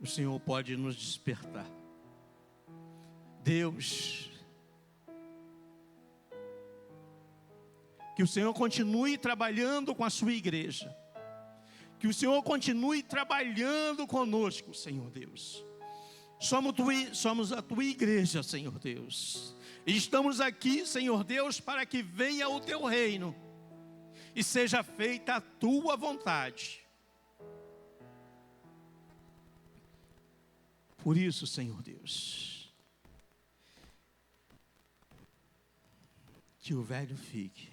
Speaker 7: o Senhor pode nos despertar. Deus, que o Senhor continue trabalhando com a sua igreja. Que o Senhor continue trabalhando conosco, Senhor Deus. Somos a tua igreja, Senhor Deus. E estamos aqui, Senhor Deus, para que venha o teu reino e seja feita a tua vontade. Por isso, Senhor Deus, que o velho fique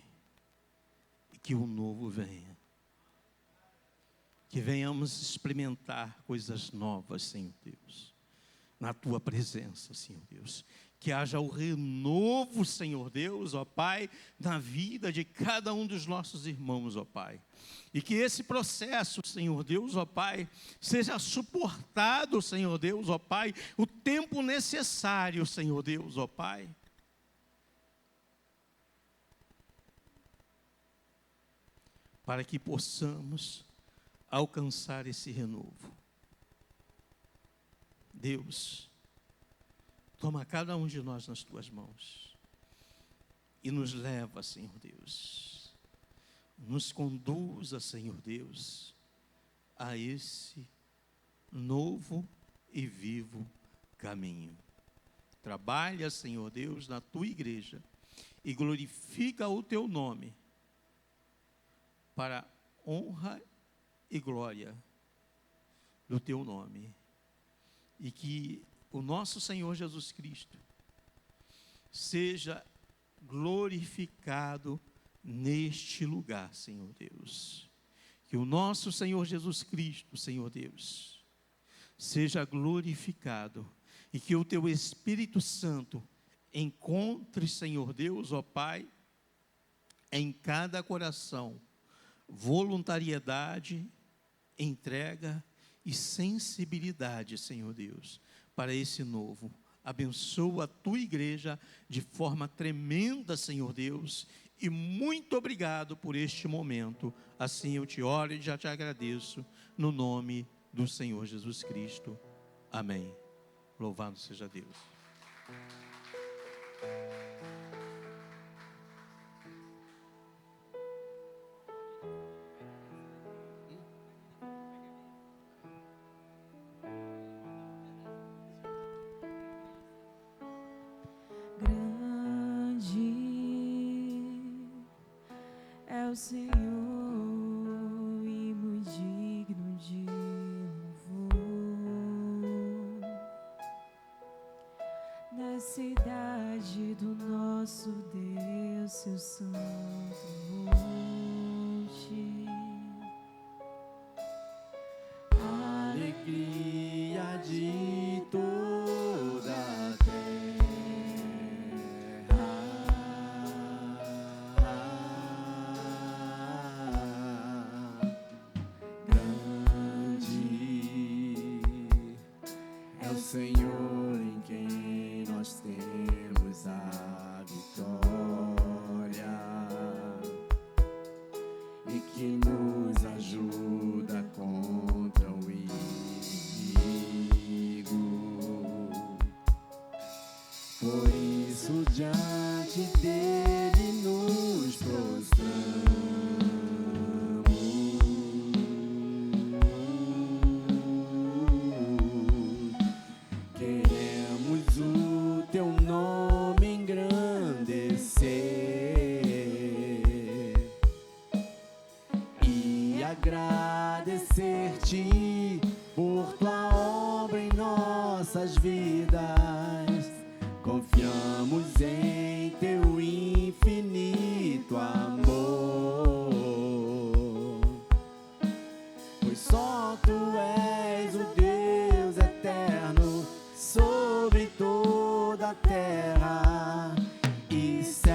Speaker 7: e que o novo venha. Que venhamos experimentar coisas novas, Senhor Deus, na tua presença, Senhor Deus. Que haja o renovo, Senhor Deus, ó Pai, na vida de cada um dos nossos irmãos, ó Pai. E que esse processo, Senhor Deus, ó Pai, seja suportado, Senhor Deus, ó Pai, o tempo necessário, Senhor Deus, ó Pai. Para que possamos alcançar esse renovo. Deus, toma cada um de nós nas tuas mãos e nos leva, Senhor Deus, nos conduza, Senhor Deus, a esse novo e vivo caminho. Trabalha, Senhor Deus, na tua igreja e glorifica o teu nome para honra e glória do teu nome. E que o nosso Senhor Jesus Cristo seja glorificado neste lugar, Senhor Deus. Que o nosso Senhor Jesus Cristo, Senhor Deus, seja glorificado e que o teu Espírito Santo encontre, Senhor Deus, ó Pai, em cada coração, voluntariedade, entrega e sensibilidade, Senhor Deus, para esse novo. Abençoa a tua igreja de forma tremenda, Senhor Deus, e muito obrigado por este momento. Assim eu te oro e já te agradeço, no nome do Senhor Jesus Cristo. Amém. Louvado seja Deus.
Speaker 2: O Senhor e muito digno de louvor, na cidade do nosso Deus, seu santo monte.
Speaker 3: Alegria de toda a terra. Senhor, em quem nós temos a vitória e que nos ajuda contra o inimigo. Por isso, diante dele nos prostramos. Agradecer-te por tua obra em nossas vidas. Confiamos em teu infinito amor, pois só tu és o Deus eterno sobre toda a terra e céu.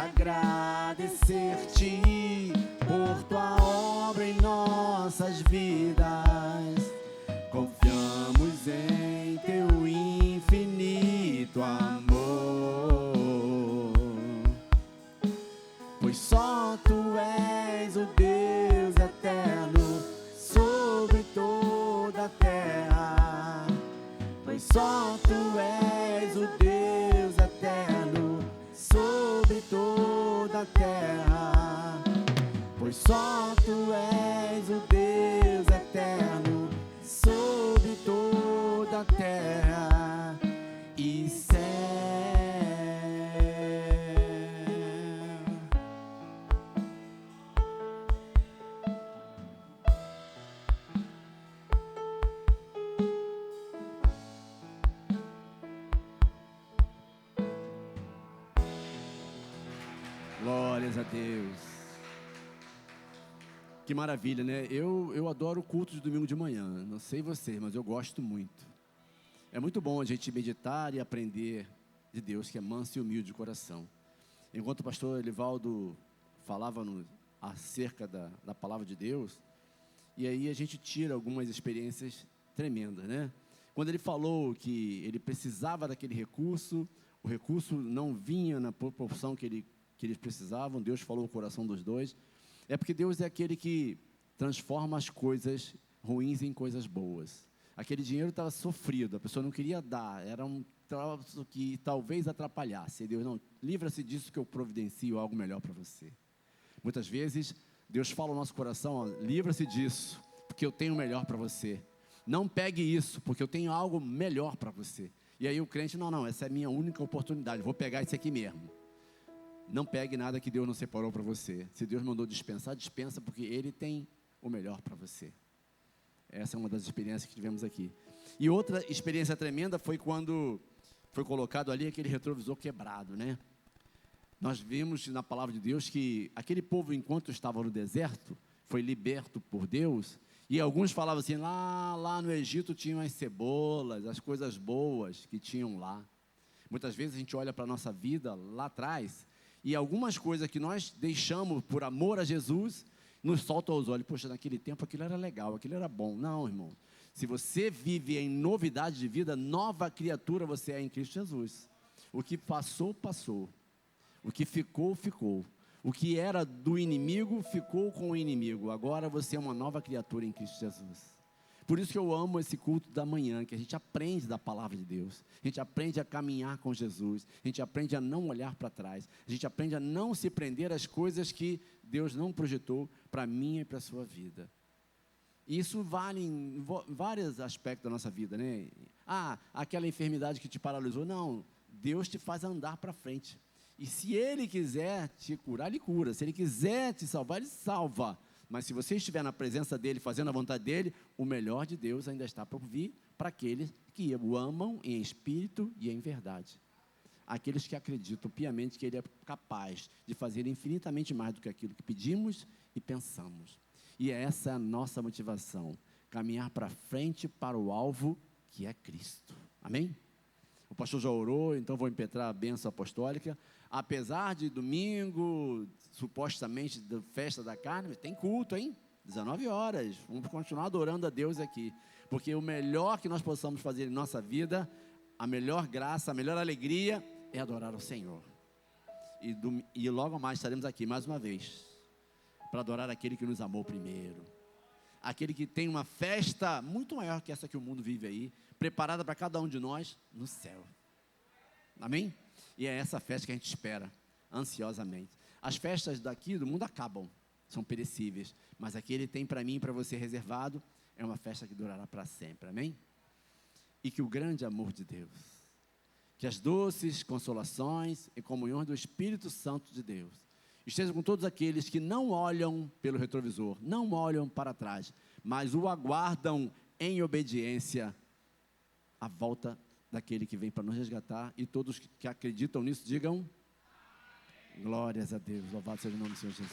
Speaker 3: agradecer-te por tua obra em nossas vidas. Confiamos em teu infinito amor, pois só tu és o Deus eterno sobre toda a terra. Pois só tu és o Deus eterno sobre toda a terra. Pois só tu és o Deus eterno sobre toda a terra e céu. Glórias a Deus. Que maravilha, né? Eu adoro o culto de domingo de manhã. Não sei vocês, mas eu gosto muito. É muito bom a gente meditar e aprender de Deus, que é manso e humilde de coração. Enquanto o pastor Elivaldo falava acerca da palavra de Deus, e aí a gente tira algumas experiências tremendas, né? Quando ele falou que ele precisava daquele recurso, o recurso não vinha na proporção que eles precisavam, Deus falou o coração dos dois. É porque Deus é aquele que transforma as coisas ruins em coisas boas. Aquele dinheiro estava sofrido, a pessoa não queria dar, era um troço que talvez atrapalhasse. E Deus, não, livra-se disso que eu providencio algo melhor para você. Muitas vezes, Deus fala no nosso coração, ó, livra-se disso, porque eu tenho o melhor para você. Não pegue isso, porque eu tenho algo melhor para você. E aí o crente, não, essa é a minha única oportunidade, vou pegar isso aqui mesmo. Não pegue nada que Deus não separou para você. Se Deus mandou dispensar, dispensa, porque Ele tem o melhor para você. Essa é uma das experiências que tivemos aqui. E outra experiência tremenda foi quando foi colocado ali aquele retrovisor quebrado, né? Nós vimos na palavra de Deus que aquele povo, enquanto estava no deserto, foi liberto por Deus. E alguns falavam assim, lá no Egito tinham as cebolas, as coisas boas que tinham lá. Muitas vezes a gente olha para a nossa vida lá atrás, e algumas coisas que nós deixamos por amor a Jesus, nos saltam aos olhos. Poxa, naquele tempo aquilo era legal, aquilo era bom. Não, irmão. Se você vive em novidade de vida, nova criatura você é em Cristo Jesus. O que passou, passou. O que ficou, ficou. O que era do inimigo, ficou com o inimigo. Agora você é uma nova criatura em Cristo Jesus. Por isso que eu amo esse culto da manhã, que a gente aprende da palavra de Deus, a gente aprende a caminhar com Jesus, a gente aprende a não olhar para trás, a gente aprende a não se prender às coisas que Deus não projetou para mim e para a sua vida. E isso vale em vários aspectos da nossa vida, né? Aquela enfermidade que te paralisou, não, Deus te faz andar para frente. E se Ele quiser te curar, Ele cura, se Ele quiser te salvar, Ele salva. Mas se você estiver na presença dEle, fazendo a vontade dEle, o melhor de Deus ainda está por vir para aqueles que o amam em espírito e em verdade. Aqueles que acreditam piamente que Ele é capaz de fazer infinitamente mais do que aquilo que pedimos e pensamos. E essa é a nossa motivação, caminhar para frente para o alvo que é Cristo. Amém? O pastor já orou, então vou impetrar a bênção apostólica. Apesar de domingo, supostamente da festa da carne, tem culto, hein? 19 horas. Vamos continuar adorando a Deus aqui. Porque o melhor que nós possamos fazer em nossa vida, a melhor graça, a melhor alegria, é adorar o Senhor. E logo mais estaremos aqui, mais uma vez, para adorar aquele que nos amou primeiro. Aquele que tem uma festa muito maior que essa que o mundo vive aí, preparada para cada um de nós no céu. Amém? E é essa festa que a gente espera, ansiosamente. As festas daqui do mundo acabam, são perecíveis. Mas aquele tem para mim e para você reservado, é uma festa que durará para sempre. Amém? E que o grande amor de Deus, que as doces consolações e comunhões do Espírito Santo de Deus, esteja com todos aqueles que não olham pelo retrovisor, não olham para trás, mas o aguardam em obediência à volta daquele que vem para nos resgatar, e todos que acreditam nisso digam glórias a Deus, louvado seja o nome do Senhor Jesus.